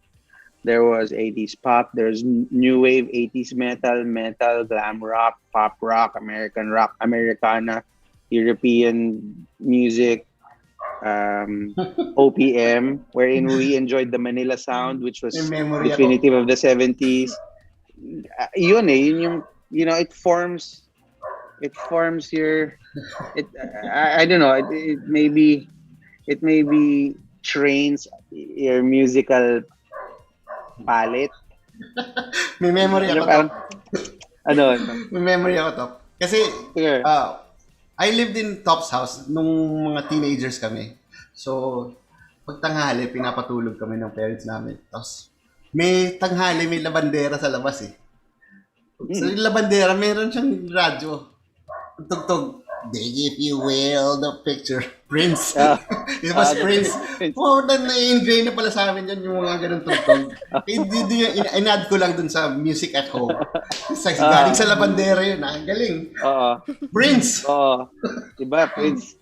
There was 80s pop. There's new wave, 80s metal, glam rock, pop rock, American rock, Americana, European music, OPM, wherein we enjoyed the Manila sound, which was definitive of the 70s. Yun yung, it forms your, I don't know, it maybe trains your musical palette. May memory ako to. Ano? May memory ako to. Kasi, I lived in Top's house nung mga teenagers kami. So, pag tanghali, pinapatulog kami ng parents namin. Tapos, may tanghali, may labandera sa labas eh. So, yung labandera, meron siyang radyo. Tugtog, dig if you will, the picture. Prince. It was Prince. Na-enjoy na pala sa amin yan yung mga ganun tugtog. In-add ko lang dun sa music at home. Galing sa labandera yun. Ang galing. Prince. Diba, Prince?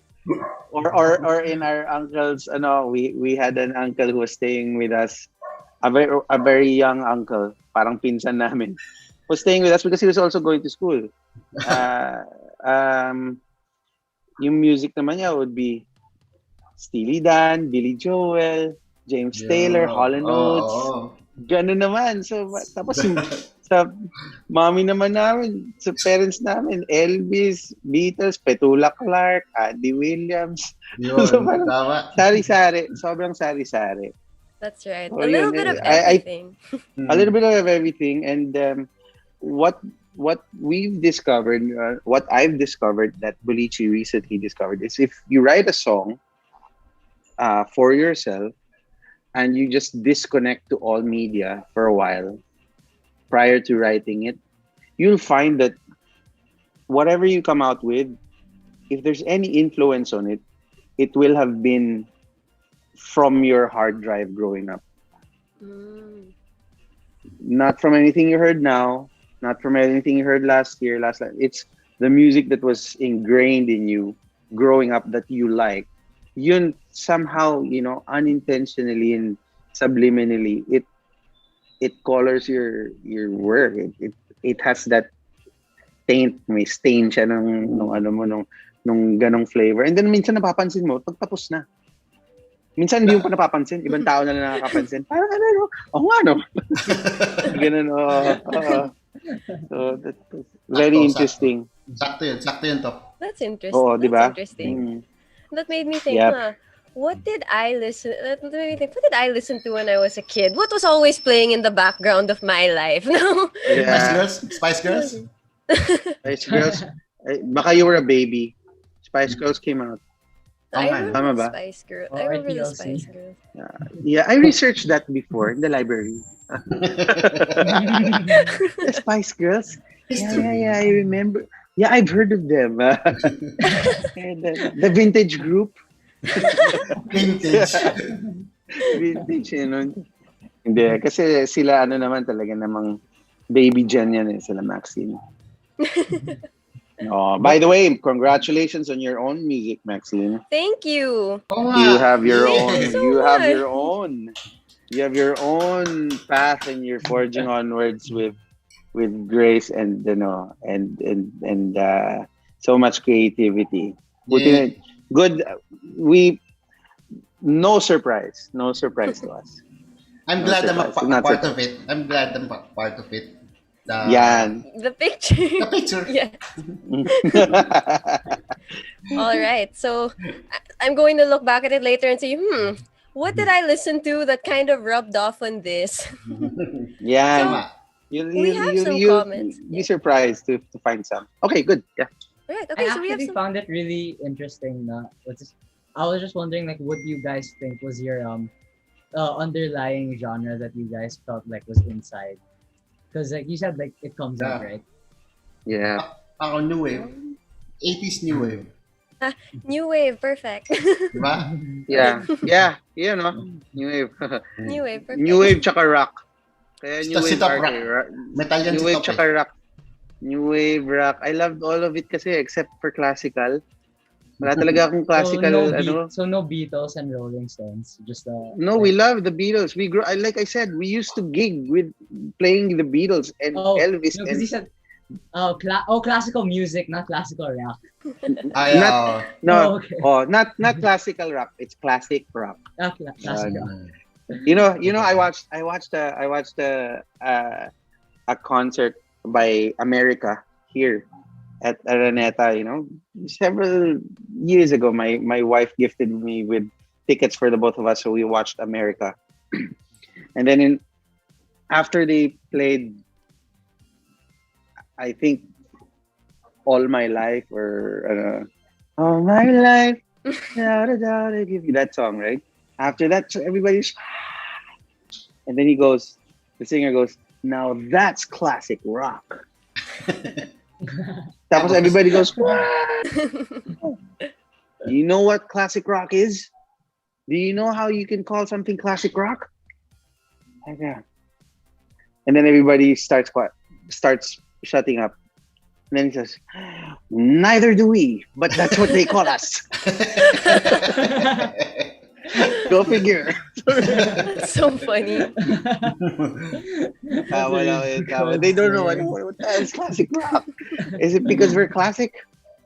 Or in our uncles, we had an uncle who was staying with us, a very young uncle, parang pinsan namin, was staying with us because he was also going to school. Yung music naman niya would be Steely Dan, Billy Joel, James Taylor, Hall & Oates. Ganun naman. So, tapos sa mommy naman namin, sa parents namin, Elvis, Beatles, Petula Clark, Andy Williams. So, sari-sari. Sobrang sari-sari. That's right. So, a little bit of everything. A little bit of everything. And what we've discovered, what I've discovered that Bolichie recently discovered is if you write a song for yourself and you just disconnect to all media for a while prior to writing it, you'll find that whatever you come out with, if there's any influence on it, it will have been from your hard drive growing up. Not from anything you heard now, not from anything you heard last year. It's the music that was ingrained in you growing up that you like. Yun somehow, unintentionally and subliminally, it colors your work. It has that taint, may stain siya nung ganong flavor. And then minsan napapansin mo, pag tapos na. Minsan hindi mo pa napapansin, ibang tao na lang nakakapansin. Parang Ganun, So that's very interesting. Sakto yun to. That's interesting. Oo, That's diba? interesting. That made me think, Yep. What did I listen? Let me think. What did I listen to when I was a kid? What was always playing in the background of my life? No. Spice Yeah, Girls? Spice Girls? Spice Girls. Baka you were a baby. Spice Girls came out. I nga, no? remember Tama the ba? Spice Girl. I Or remember the TLC. Spice Girls. Yeah, I researched that before in the library. The Spice Girls. Yeah, I remember. Yeah, I've heard of them. And the vintage group. Vintage. Vintage, Hindi, kasi sila naman talaga namang baby gen yan sila Maxine. Oh, by the way, congratulations on your own music, Maxine. Thank you. You have your Thank own. you so You have much. your own. You have your own path, and you're forging onwards with grace and so much creativity. Yeah. Good. No surprise to us. I'm No glad I'm surprise. a Not part surprise. of it. I'm glad I'm part of it. Yan. The picture. The picture. Yeah. All right. So I'm going to look back at it later and say, what did I listen to that kind of rubbed off on this? Yan. Tama. We have some comments. Be surprised to find some. Okay, good. Yeah. Right. I Okay. So we have actually some. found it really interesting. I was just wondering, like, what do you guys think was your underlying genre that you guys felt like was inside? Because, like you said, like it comes out, Yeah. right? Yeah. Ako, new wave. 80s new wave. New wave. Perfect. Diba? Yeah. Yeah, no. New wave. New wave. Perfect. New wave tsaka rock. Kaya new Si wave Top art, Rock. Metal yan New si wave Top tsaka rock. New wave rock. I loved all of it kasi except for classical. Wala talaga akong classical So no Beatles and Rolling Stones. Just No, we love the Beatles. We grew. Like I said, we used to gig with playing the Beatles and Elvis. because he said, classical music, not classical rock. Ay, No, okay. not classical rock. It's classic rock. Classical. You know, I watched a concert by America here at Araneta. Several years ago, my wife gifted me with tickets for the both of us, so we watched America. And then after they played, I think All My Life or All My Life, I give you that song, right? After that, so everybody's, and then the singer goes, now that's classic rock. Tapos everybody goes, what? You know what classic rock is? Do you know how you can call something classic rock? Yeah. And then everybody starts shutting up. And then he says, neither do we, but that's what they call us. Go figure. That's so funny. They don't know what is classic rock. Is it because we're classic?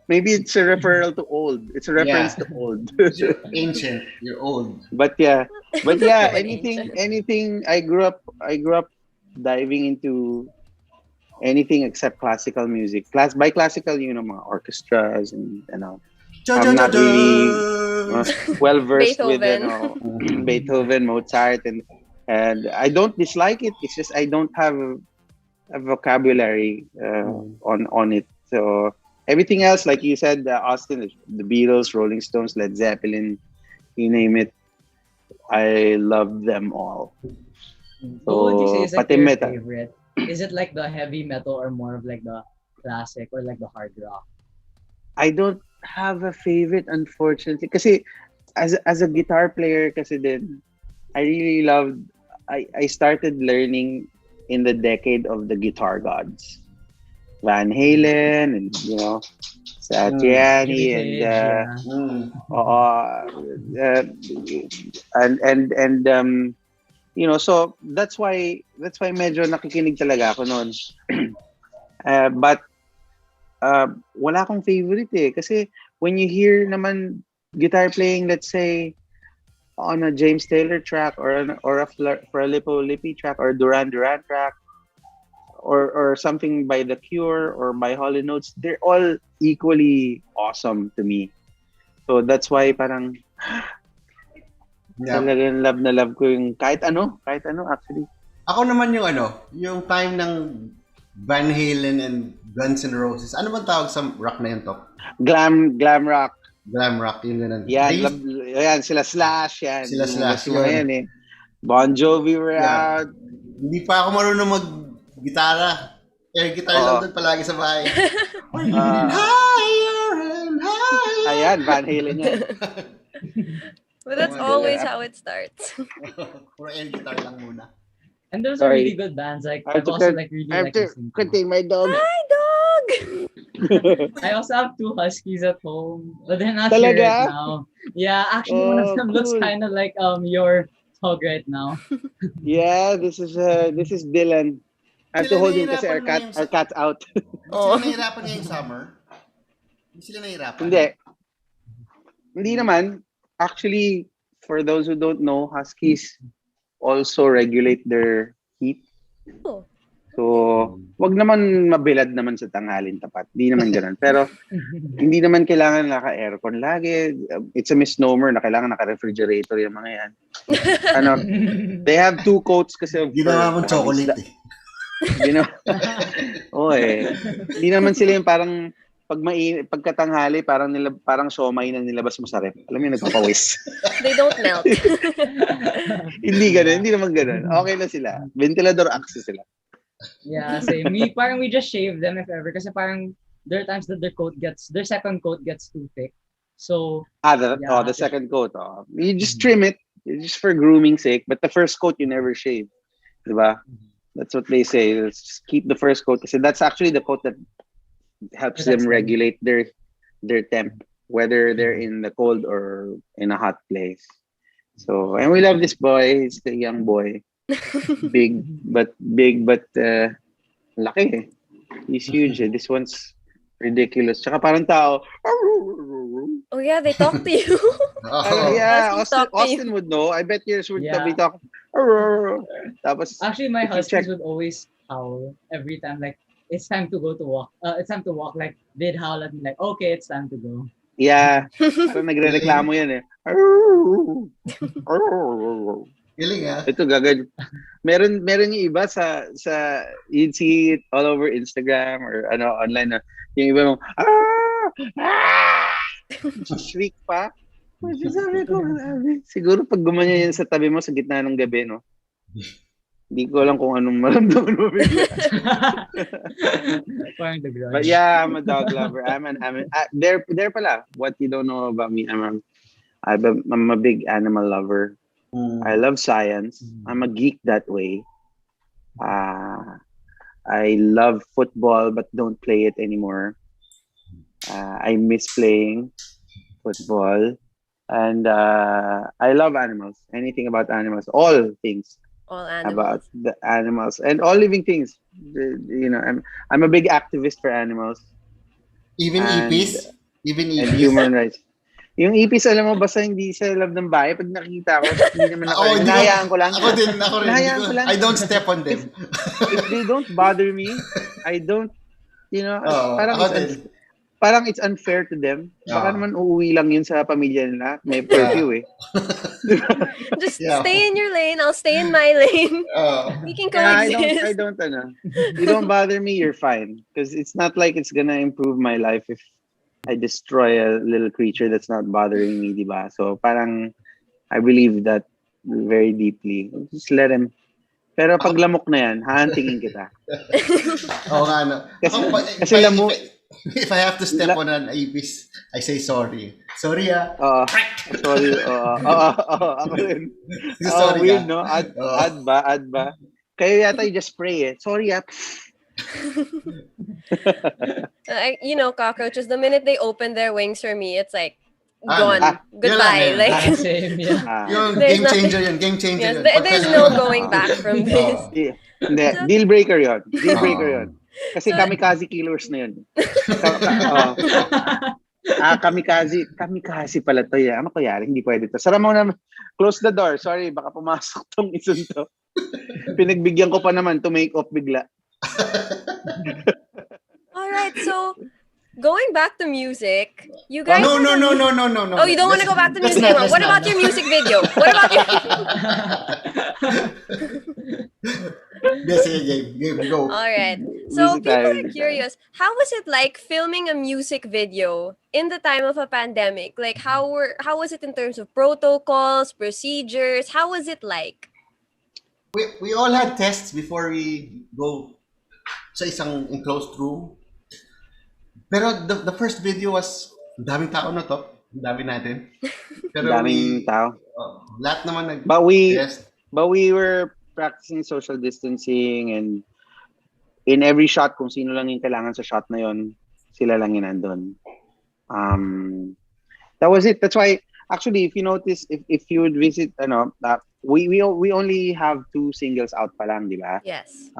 Maybe it's a referral to old. It's a reference to old. You're ancient. You're old. But yeah, anything. I grew up diving into anything except classical music. By classical, mga orchestras and I'm not really well versed with Beethoven, Mozart, and I don't dislike it. It's just I don't have a vocabulary on it. So everything else, like you said, Austin, the Beatles, Rolling Stones, Led Zeppelin, you name it, I love them all. What would you say is like pati your metal. favorite? Is it like the heavy metal or more of like the classic or like the hard rock? I don't have a favorite, unfortunately. Kasi as a guitar player, kasi din, I really loved. I started learning in the decade of the guitar gods, Van Halen, and Satriani, and so that's why medyo nakikinig talaga ako noon. But wala akong favorite kasi when you hear naman guitar playing, let's say on a James Taylor track or a Filippo Lippi track or Duran Duran track or something by The Cure or by Hall & Oates, they're all equally awesome to me. So that's why parang Yeah. Talagang love na love ko yung kahit ano actually. Ako naman yung time ng Van Halen and Guns N' Roses. Ano bang tawag sa rock na yun to? Glam rock. Glam rock, yung ganun. Yan, sila Slash yan. Sila Slash, yung mga yan eh. Bon Jovi were Yeah. out. Hindi pa ako marunong mag-gitara. Air guitar lang doon palagi sa bahay. Higher and higher. Ayan, Van Halen yan. But that's always how it starts. Puro air guitar lang muna. And those are Sorry. really good bands. Like I have I've to also cut- like really I have like to listening to. contain my dog. Hi, dog! I also have 2 huskies at home, but they're not here Talaga? right now. Yeah, actually, one of Oh, them looks cool. kind of like your dog right now. Yeah, this is Dylan. I have to hold him kasi our cat's out. Sila nahihirapan ngayong summer? Hindi sila nahihirapan? Hindi. Hindi naman. Actually, for those who don't know, huskies also regulate their heat. Oh. So, wag naman mabilad naman sa tanghalin tapat. Hindi naman ganun. Pero, hindi naman kailangan naka-aircon lagi. It's a misnomer na kailangan naka-refrigerator yung mga yan. They have 2 coats kasi of Ginawa mong fur. chocolate eh. Oo eh. Hindi naman sila yung parang pagkatanghali, parang siomay na nilabas mo sa rep. Alam mo yung nagpapawis. They don't melt. Hindi ganun. Hindi naman ganun. Okay na sila. Ventilador access sila. Yeah, same. We just shave them if ever kasi parang there are times that their second coat gets too thick. So The second coat. You just trim it. Just for grooming sake. But the first coat, you never shave. Diba? That's what they say. Let's just keep the first coat kasi that's actually the coat that helps them regulate their temp, whether they're in the cold or in a hot place. So, and we love this boy. He's a young boy. big but laki eh. He's huge eh. This one's ridiculous. Tsaka parang tao. Oh yeah, they talk to you. Yeah, Huskies talk to you. Austin would know. I bet yours would Yeah. be talking. Tapos, actually, my if you huskies check- would always howl every time. Like it's time to go to walk. It's time to walk. Like they'd howl at me. Like okay, it's time to go. yeah, parang nagre-reklamo yan eh. Galing ah. Ito gagad. Meron yung iba sa you'd see it all over Instagram or online na yung iba mong shriek pa. Sabi ko, siguro pag gumanyan yan sa tabi mo sa gitna ng gabi, no? Hindi ko alam kung anong maramdaman mo. Parang the grudge. But yeah, I'm a dog lover. There pala. What you don't know about me, I'm a big animal lover. I love science. I'm a geek that way. I love football but don't play it anymore. I miss playing football. And I love animals. Anything about animals. All things All animals. about the animals and all living things. I'm a big activist for animals. Even And- ipis? Even and ipis? human rights. Yung ipis, alam mo, basta hindi sa love ng bahay. Pag nakikita ko, hindi naman ako. Hindi Hinahayaan ko lang. Ako rin. Hinahayaan ko lang. I don't step on them. If they don't bother me, I don't, Oo, parang ako din. parang it's unfair to them. Baka Oo. naman uuwi lang yun sa pamilya nila. May curfew eh. Just Yeah. stay in your lane. I'll stay in my lane. We can Yeah, coexist. I don't, you don't bother me, you're fine. Because it's not like it's gonna improve my life if I destroy a little creature that's not bothering me, diba? So parang, I believe that very deeply. Just let him. Pero pag lamok na yan, hahantingin kita. Oo nga, no. Kasi If I have to step on an ipis, I say sorry. Sorry ah. Sorry. Ako rin. Sorry Weird, ka. no? Add ba? Kaya yata you just pray eh. Sorry ah. Cockroaches, the minute they open their wings for me, it's like, Ah, gone. ah, Goodbye. yun lang, Like, Same, yeah. Yung There's game changer yun. Game changer yes, yun. there's no going back from this. Hindi, deal breaker yon. Deal breaker yon. Kasi kamikaze killers na yun. Kamikaze pala to. Ano kaya? Hindi pwede to. Sara mo na. Close the door. Sorry, baka pumasok tong isun to. Pinagbigyan ko pa naman to make off bigla. All right, so going back to music, you guys. No. Oh, you don't want to go back to music anymore. What about your music video? What about your? Yes, game, go. All right. So Music people tayo, are music tayo. curious. How was it like filming a music video in the time of a pandemic? Like how was it in terms of protocols, procedures? How was it like? We all had tests before we go sa isang enclosed room. Pero the first video was, ang daming tao na to. Ang dami natin. Pero Daming tao. lahat naman But we test. were practicing social distancing, and in every shot, kung sino lang yung kailangan sa shot na yon, sila lang yung nandun. That was it. That's why, actually, if you notice, if you would visit, we only have 2 singles out pa lang, di ba? Yes.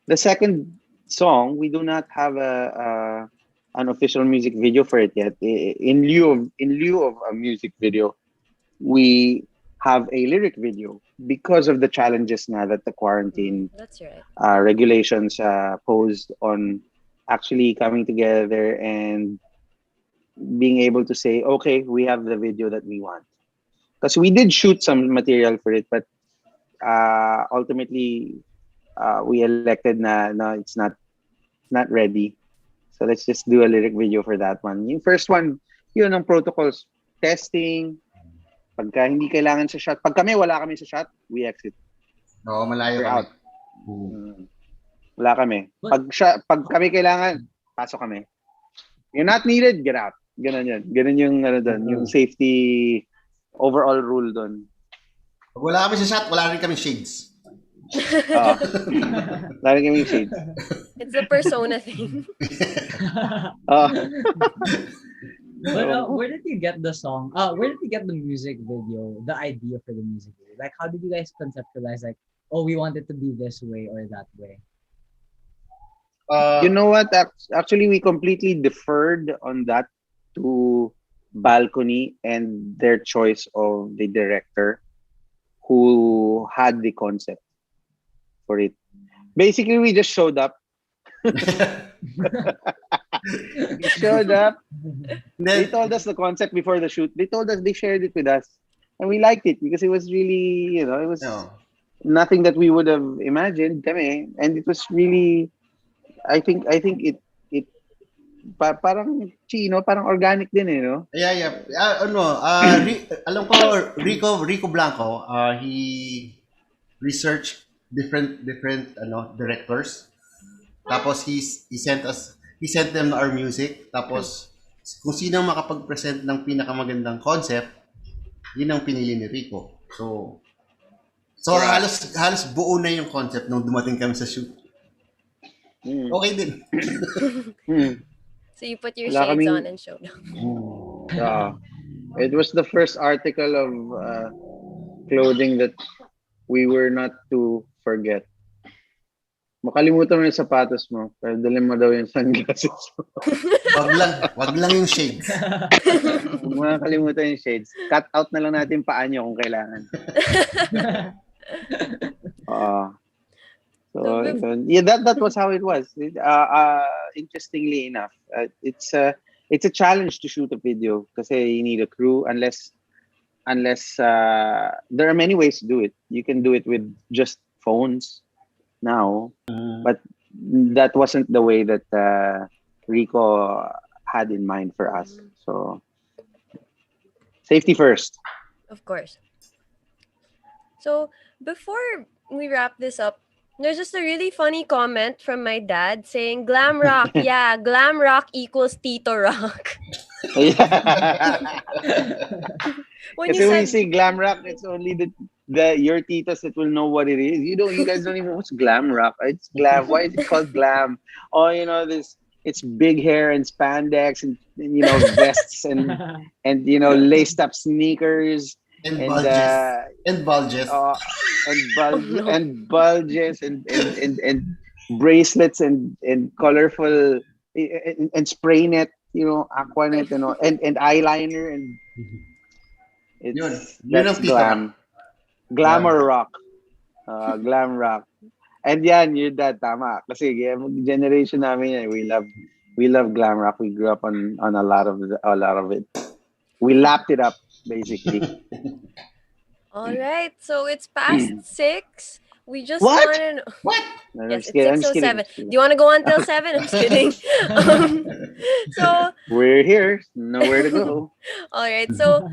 The second song, we do not have an official music video for it yet. In lieu of a music video, we have a lyric video because of the challenges now that the quarantine That's right. regulations posed on actually coming together and being able to say, okay, we have the video that we want. Because we did shoot some material for it, but ultimately we elected no, it's not ready. So let's just do a lyric video for that one. Yung first one, yun ang protocols. Testing. Pagka hindi kailangan sa shot. Pag wala kami sa shot, we exit. Oo, malayo We're kami. out. Wala kami. Pag kami kailangan, pasok kami. You're not needed, get out. Ganun yun. Ganun yung, yung safety overall rule doon. Pag wala kami sa shot, wala rin kami shades. Wala rin kami shades. It's a persona thing. But where did you get the song? Where did you get the music video? The idea for the music video? Like, how did you guys conceptualize? Like, oh, we want it to be this way or that way. You know what? Actually, we completely deferred on that to Balcony and their choice of the director who had the concept for it. Basically, we just showed up. We showed up. They told us the concept before the shoot. They told us, they shared it with us. And we liked it because it was really, it was nothing that we would have imagined. Kami. And it was really, I think it parang chino, parang organic din no? Yeah. Alam ko, Rico Blanco, he researched different directors. Tapos he sent them our music. Tapos kung sino makapag-present ng pinakamagandang concept, yun ang pinili ni Rico. So halos buo na yung concept nung dumating kami sa shoot. Okay din. So you put your shades on and showed up. It was the first article of clothing that we were not to forget. Makalimutan mo yung sapatos mo, pero dalhin mo daw yung sunglasses mo. Wag lang yung shades. Huwag mo nakalimutan yung shades. Cut out na lang natin paa nyo kung kailangan. That was how it was. Interestingly enough, it's a challenge to shoot a video kasi you need a crew unless there are many ways to do it. You can do it with just phones now, but that wasn't the way that Rico had in mind for us. So safety first. Of course. So before we wrap this up, there's just a really funny comment from my dad saying, "Glam rock, yeah, glam rock equals Tito Rock." When Kasi when you say glam rock, it's only your titas that will know what it is. You guys don't even know what's glam rock. It's glam. Why is it called glam? Oh, it's big hair and spandex and vests and laced up sneakers. And bulges and bulges and bracelets and colorful and spray net, aqua net, and eyeliner and that's glam. Glamour rock. Glam rock. And yan, your dad, tama. Kasi generation namin yan, we love We love glam rock. We grew up on a lot of it. We lapped it up basically. All right, so it's past 6. We just What? want to know. What? No, I'm Yes, just it's kidding. I'm six just oh kidding. I'm seven. just Do kidding. you want to go until 7? I'm just kidding. So, We're here. Nowhere to go. all right. So,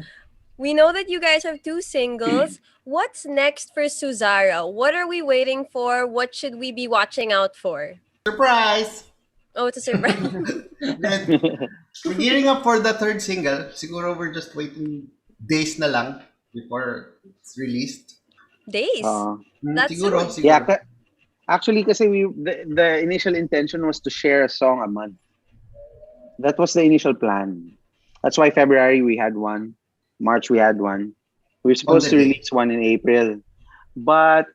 we know that you guys have 2 singles. What's next for Suzara? What are we waiting for? What should we be watching out for? Surprise! Oh, it's a surprise. Then, we're gearing up for the third single. Siguro we're just waiting days na lang before it's released. Days. That's Siguro, soon. siguro. Yeah, actually, kasi the initial intention was to share a song a month. That was the initial plan. That's why February we had one, March we had one. We were supposed to release one in April, but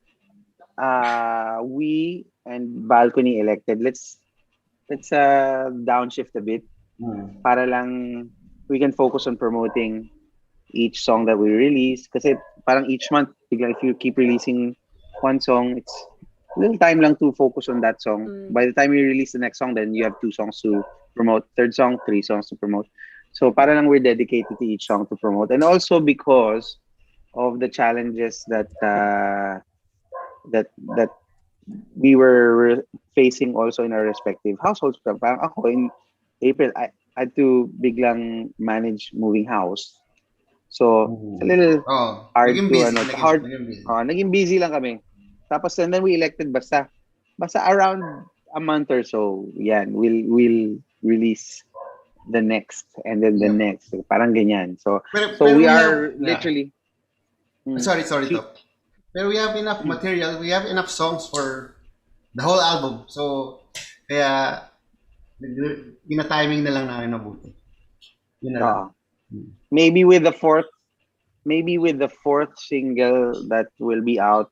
we and Balcony elected. Let's downshift a bit. Para lang we can focus on promoting each song that we release. Kasi parang each month, bigla if you keep releasing one song, it's little time lang to focus on that song. By the time you release the next song, then you have 2 songs to promote. Third song, 3 songs to promote. So para lang we're dedicated to each song to promote. And also because of the challenges that we were facing also in our respective households. Parang ako in April, I had to biglang manage moving house. So, it's a little hard to, naging busy lang kami. Tapos, and then we elected basta around a month or so, yan, we'll release the next, and then the next. So, parang ganyan. So we are literally... Sorry, Top. Pero we have enough material, we have enough songs for the whole album. So, kaya, gina-timing na lang namin mabuti. Yun na lang. Maybe with the fourth single that will be out,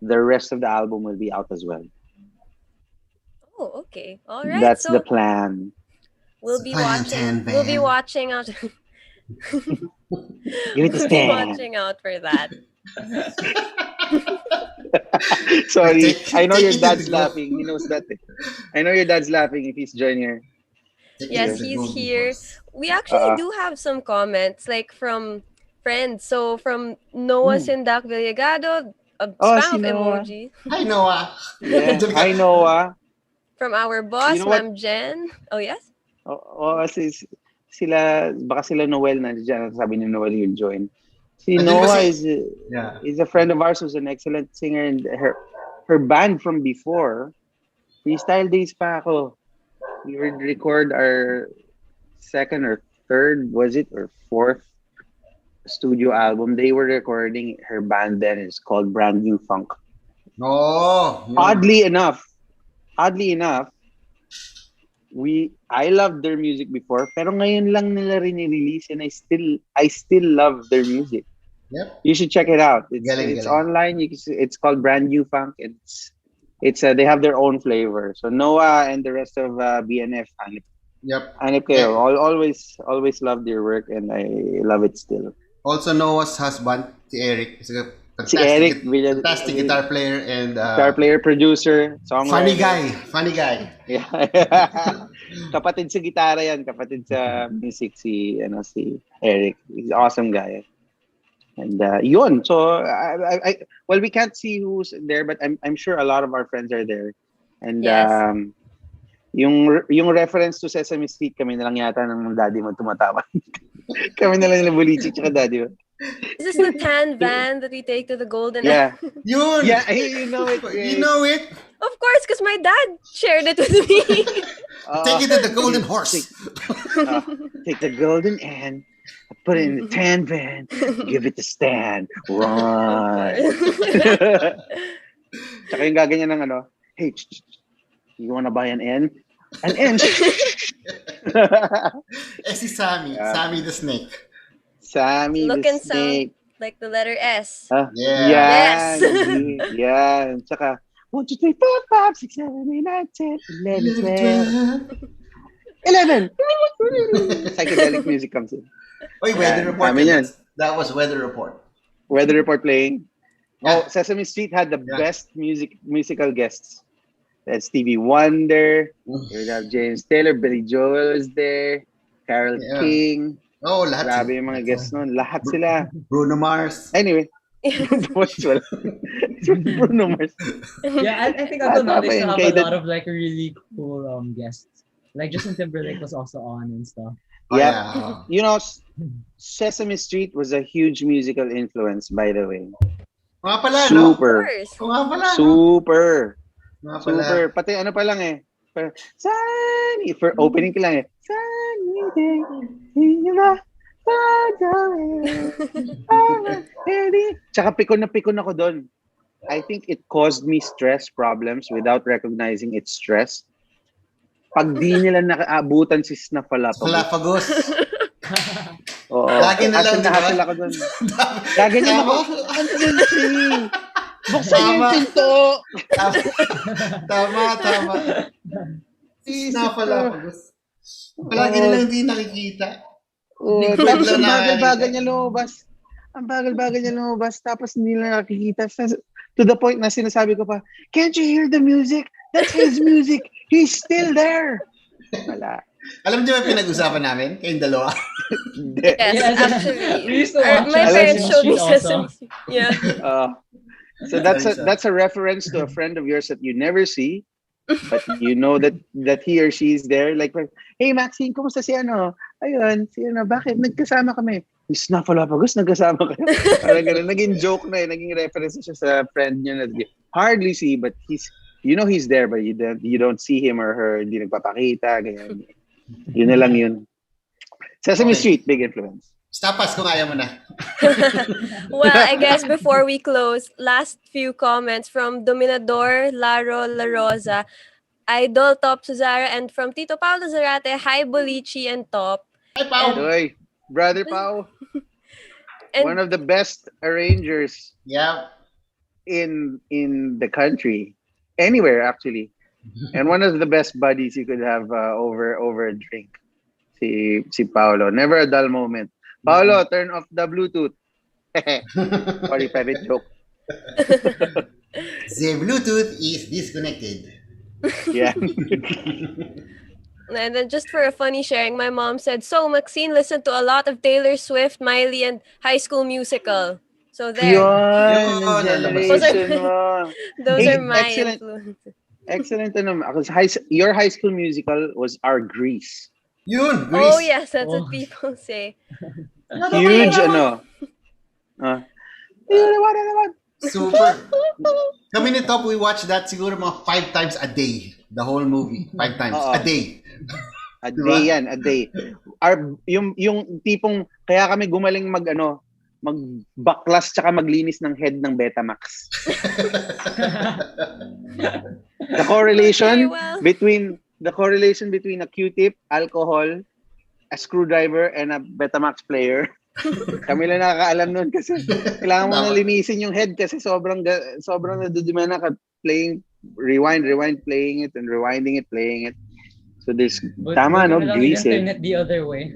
the rest of the album will be out as well. Oh, okay. All right. That's so the plan. We'll be watching. We'll be watching out. Give it a stand. Watching out for that. Sorry, I know your dad's laughing. He knows that. I know your dad's laughing if he's joining her. Yes, he's here. We actually do have some comments, like from friends. So from Noah Sindak Villagado, a spam of emoji. Hi, Noah. Yeah. Hi, Noah. From our boss, Ma'am Jen. Oh, yes? Baka sila Noel nandiyan. Sabi ni Noel you'll join. Si Noah is a friend of ours who's an excellent singer, and her band from before, Freestyle Days pa ako. We would record our second or third, was it, or fourth studio album. They were recording her band then. It's called Brand New Funk. Oddly enough, I loved their music before, pero ngayon lang nila rin-release, and I still love their music. Yep. You should check it out. It's online. It's called Brand New Funk. It's they have their own flavor. So Noah and the rest of BNF, hanip kayo. Always loved your work, and I love it still. Also, Noah's husband, si Eric, is a fantastic guitar player and producer, songwriter. Funny guy. Yeah. Kapatid sa gitara yan, kapatid sa music si Eric. He's an awesome guy. And yun. So well, we can't see who's there, but I'm sure a lot of our friends are there. And yung reference to Sesame Street, kami na lang yata ng daddy mo tumatawa. Kami na lang ng Bolichie tsaka daddy mo. Is this the tan van that we take to the Golden? Yeah. Yun! Yeah, you know it. You know it? Of course, because my dad shared it with me. Take it to the Golden Horse. Take the Golden and put it in the tan van. Give it the stand. Run. Tsaka yung gaganyan ng hey, you wanna buy an N? An N. Si Sammy. Sammy the Snake. Sammy Look the and Snake. sound like the letter S. Yeah. Yes. Yeah. Tsaka 1, 2, 3, 4, 5, 6, 7, 8, 9, 10, 11, 12. Psychedelic music comes in. Oy, Weather Report. That was Weather Report. Weather Report playing. Oh, Sesame Street had the best musical guests. That's Stevie Wonder. You would have James Taylor, Billy Joel was there, Carole Yeah. King. Oh, lahat Grabe sila. yung mga guests nun. Lahat sila. Bruno Mars. Anyway, wala. Bruno Mars. Yeah, I think until now Bata they pa still yun, have kay a lot of like really cool guests. Like Justin Timberlake was also on and stuff. Oh, Yep. yeah. You know, Sesame Street was a huge musical influence, by the way. Mga pala, no? Of Super. course. Oo nga pala, no? Super. Mga pala. Super. Pati ano pa lang eh. Sunny. For opening ko lang eh. Sunny day. In the Tsaka pikon ako doon. I think it caused me stress problems without recognizing its stress. Pag di nila nakaabutan si Snuffleupagus. Palapagos. Oo. Lagi na lang, di ba? Nahassle ako doon. Lagi na ako. Ano yun si? Buksan yung Tama. pinto. Tama. Palapagos. Palagi na lang hindi nakikita. Oh, Hindi ko tapos lang ang nakakita. bagal-bagal niya lumabas. Ang bagal-bagal niya lumabas. Tapos hindi na nakikita. To the point na sinasabi ko pa, can't you hear the music? That's his music. He's still there. Wala. Alam niyo ba pinag-usapan namin? Kayong dalawa? Yes, Yes. actually. We used to watch My Sesame parents showed me Street also. Sesame Street. Yeah. So that's a reference to a friend of yours that you never see, but you know that he or she is there. Like, hey Maxine, kumusta si ano? Ayun, si ano, bakit? Nagkasama kami. Snuffleupagus, nagkasama kayo. Parang ganun. Naging joke na eh. Naging reference siya sa friend niya na hardly see, but he's there, but you don't see him or her. Hindi nagpapakita. Ganyan. Yun na lang yun. Sesame Okay. Street, big influence. Tapas kung ayaw mo na. Well, I guess before we close, last few comments from Dominador, Laro, La Rosa, Idol, Top, Suzara, and from Tito Paulo Zarate, hi Bolichie and Top. Ay, Pao. Oy, Brother Pao, And one of the best arrangers Yeah. in the country, anywhere actually, and one of the best buddies you could have over a drink. Si Paolo, never a dull moment. Paolo, turn off the Bluetooth. Sorry, private joke. The Bluetooth is disconnected. Yeah. And then just for a funny sharing, my mom said, so Maxine listened to a lot of Taylor Swift, Miley, and High School Musical. So there. Yun, Yun, generation mo. Those Hey, are my excellent. influences. Excellent. Your High School Musical was our Grease. Yun, Grease. Oh yes, that's Oh. what people say. Huge, ano. Yun naman. Super. Kami ni Top, we watch that siguro mga 5 times a day. The whole movie. 5 times Oo. a day. A Diba? day yan, a day. Yung tipong, kaya kami gumaling magbaklas tsaka maglinis ng head ng Betamax. The correlation Okay, between a Q-tip, alcohol, a screwdriver, and a Betamax player. Kami lang nakakaalam nun kasi kailangan mo na linisin yung head kasi sobrang nadudumi na ka playing, rewind, playing it, and rewinding it, playing it. So there's, tama, no? Grease it. Turn it the other way.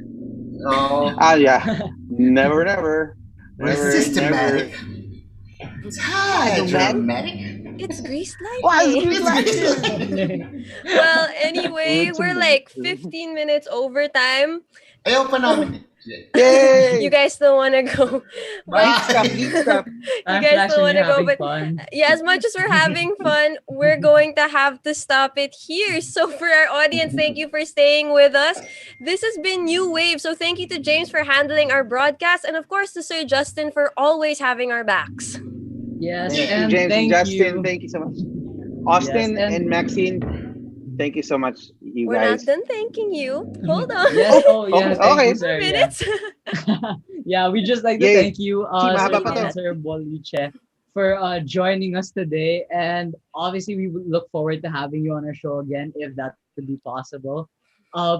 Oh, Yeah. Never. we're systematic. It's dramatic. It's Grease Wow, Lightning. Well, anyway, we're like 15 minutes over time. Ayaw pa namin. Yay! You guys don't want to go. Deep stop. You guys don't want to go, but fun. yeah, as much as we're having fun, we're going to have to stop it here. So for our audience, thank you for staying with us. This has been New Wave. So thank you to James for handling our broadcast, and of course to Sir Justin for always having our backs. Yes, Thank you, and James thank and Justin, you. thank you so much. Austin Yes, and Maxine, thank you so much, you We're guys. not done thanking you. Hold on. Yes, yeah, thank okay. you, sir. Yeah. Minutes. Yeah, we just like to Yay. thank you, Mahaba pa to. Sir Bolichie, for joining us today. And obviously, we would look forward to having you on our show again if that could be possible.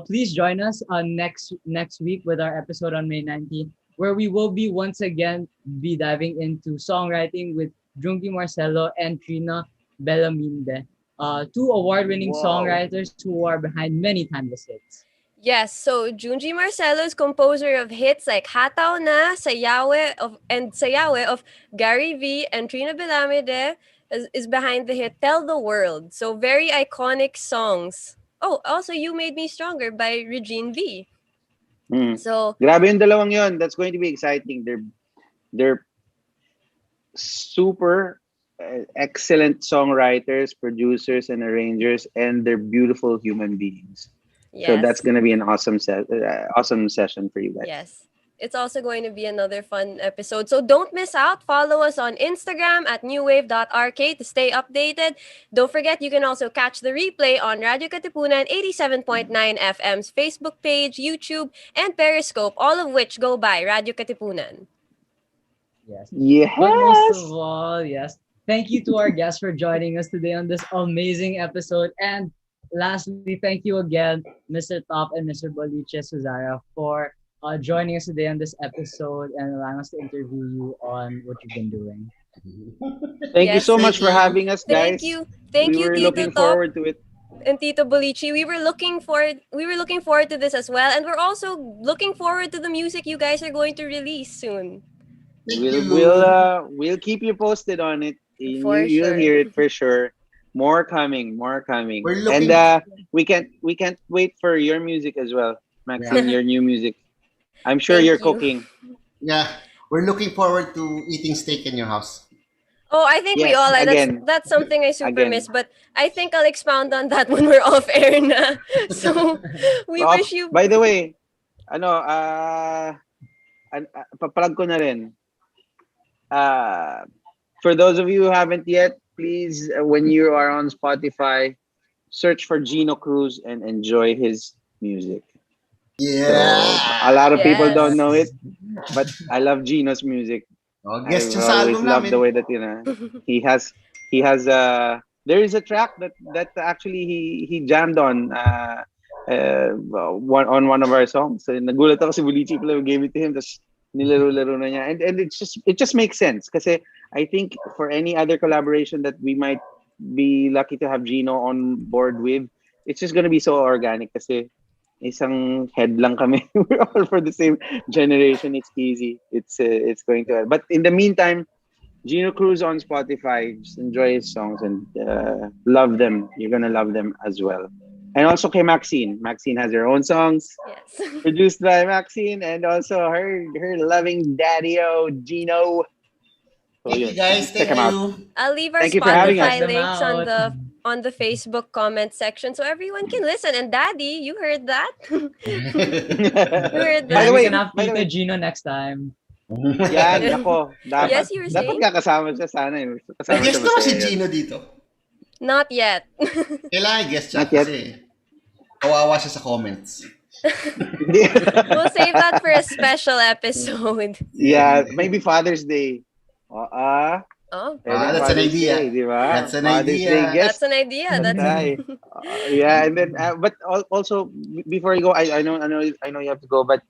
Please join us next week with our episode on May 19th, where we will be once again be diving into songwriting with Jungi Marcelo and Trina Bellaminde, two award-winning Wow. songwriters who are behind many timeless hits. Yes, so Junji Marcelo is composer of hits like Hataw Na, Sayawe of Gary V and Trina Belamide. is behind the hit Tell the World. So very iconic songs. Oh, also You Made Me Stronger by Regine V. So, Grabe yung dalawang yon. That's going to be exciting. They're super excellent songwriters, producers, and arrangers, and they're beautiful human beings. So yes. that's going to be an awesome session for you guys. Yes. It's also going to be another fun episode. So don't miss out. Follow us on Instagram at newwave.rk to stay updated. Don't forget, you can also catch the replay on Radio Katipunan 87.9 FM's Facebook page, YouTube, and Periscope, all of which go by Radio Katipunan. Yes. Yes. But most of all, yes. Thank you to our guests for joining us today on this amazing episode. And lastly, thank you again, Mr. Top and Mr. Bolichie Suzara, for joining us today on this episode and allowing us to interview you on what you've been doing. Thank you Yes, so thank much for you. having us, guys. Thank you. Thank we you, were Tito looking Top forward to it. and Tito Bolichie. We were looking forward to this as well. And we're also looking forward to the music you guys are going to release soon. Thank We'll you. we'll keep you posted on it. For You'll sure. hear it for sure. More coming. We're looking- And we can't wait for your music as well, Maxine. Your new music. I'm sure Thank you're you. cooking. Yeah, we're looking forward to eating steak in your house. Oh, I think we Yes, all are. again. That's something I super Again. miss. But I think I'll expound on that when we're off air na. So we Oh, wish you. By the way, papalag ko na rin. For those of you who haven't yet, please, when you are on Spotify, search for Gino Cruz and enjoy his music. Yeah. A lot of people Yes. don't know it, but I love Gino's music. Oh, guest siya I've sa always album loved namin. the way that he has there is a track that actually he jammed on on one of our songs. So nagulat ako si Bolichie pala, we gave it to him, tapos nilaro-laro na niya. And it just makes sense kasi I think for any other collaboration that we might be lucky to have Gino on board with, it's just gonna be so organic kasi isang head lang kami. We're all for the same generation. It's easy. It's going to. But in the meantime, Gino Cruz on Spotify. Just enjoy his songs and love them. You're gonna love them as well. And also kay Maxine. Maxine has her own songs Yes. produced by Maxine, and also her loving daddy-o Gino. So, Thank you yun. guys. Check Thank him out. you. I'll leave our Thank you for having Spotify us. links Check them on the Facebook comment section so everyone can listen. And Daddy, you heard that? You heard By that? the way, we can have by the Tito way- Gino next time. Yan, ako. Dapat, Yes, you were dapat saying? kakasama siya sana. Kasama Guest siya naman si masaya. Gino dito. Not yet. Kailangan guest siya Not yet. kasi kawawa siya sa comments. Hindi. We'll save that for a special episode. Yeah, maybe Father's Day. Oh, That's an idea. Di ba? That's an Father's idea. Day guest. that's an idea. That's Right. Yeah, and then but also before you go, I know you have to go, but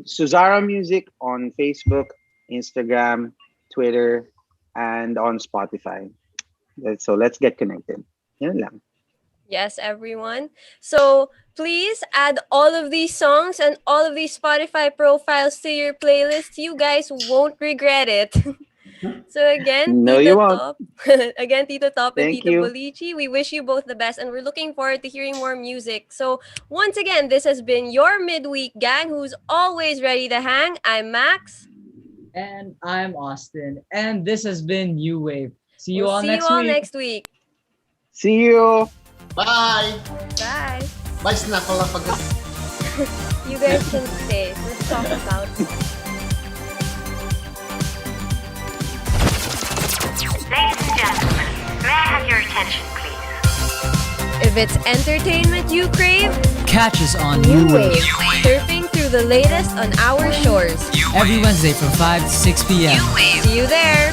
Suzara Music on Facebook, Instagram, Twitter, and on Spotify. So let's get connected. Yan lang. Yes, everyone. So please add all of these songs and all of these Spotify profiles to your playlist. You guys won't regret it. So again, No, Tito you won't. Top, again, Tito Top and Thank Tito you. Bolichie, we wish you both the best, and we're looking forward to hearing more music. So once again, this has been your midweek gang, who's always ready to hang. I'm Max. And I'm Austin. And this has been New Wave. See you We'll all see next you all week. next week. See you. Bye! Bye. Bye, snack ko lang pag... You guys can stay. Let's talk about. Ladies and gentlemen, may I have your attention, please? If it's entertainment you crave, Catch us on New New Wave. Wave Surfing through the latest on our shores. every Wednesday from 5 to 6 p.m. See you there.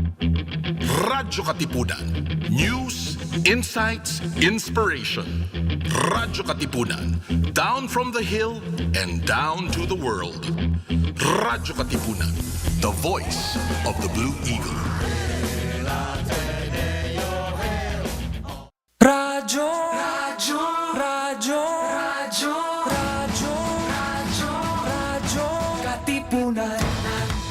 Radyo Katipunan. News, insights, inspiration. Radyo Katipunan. Down from the hill and down to the world. Radyo Katipunan. The voice of the Blue Eagle. Radyo, radyo, radyo, radyo.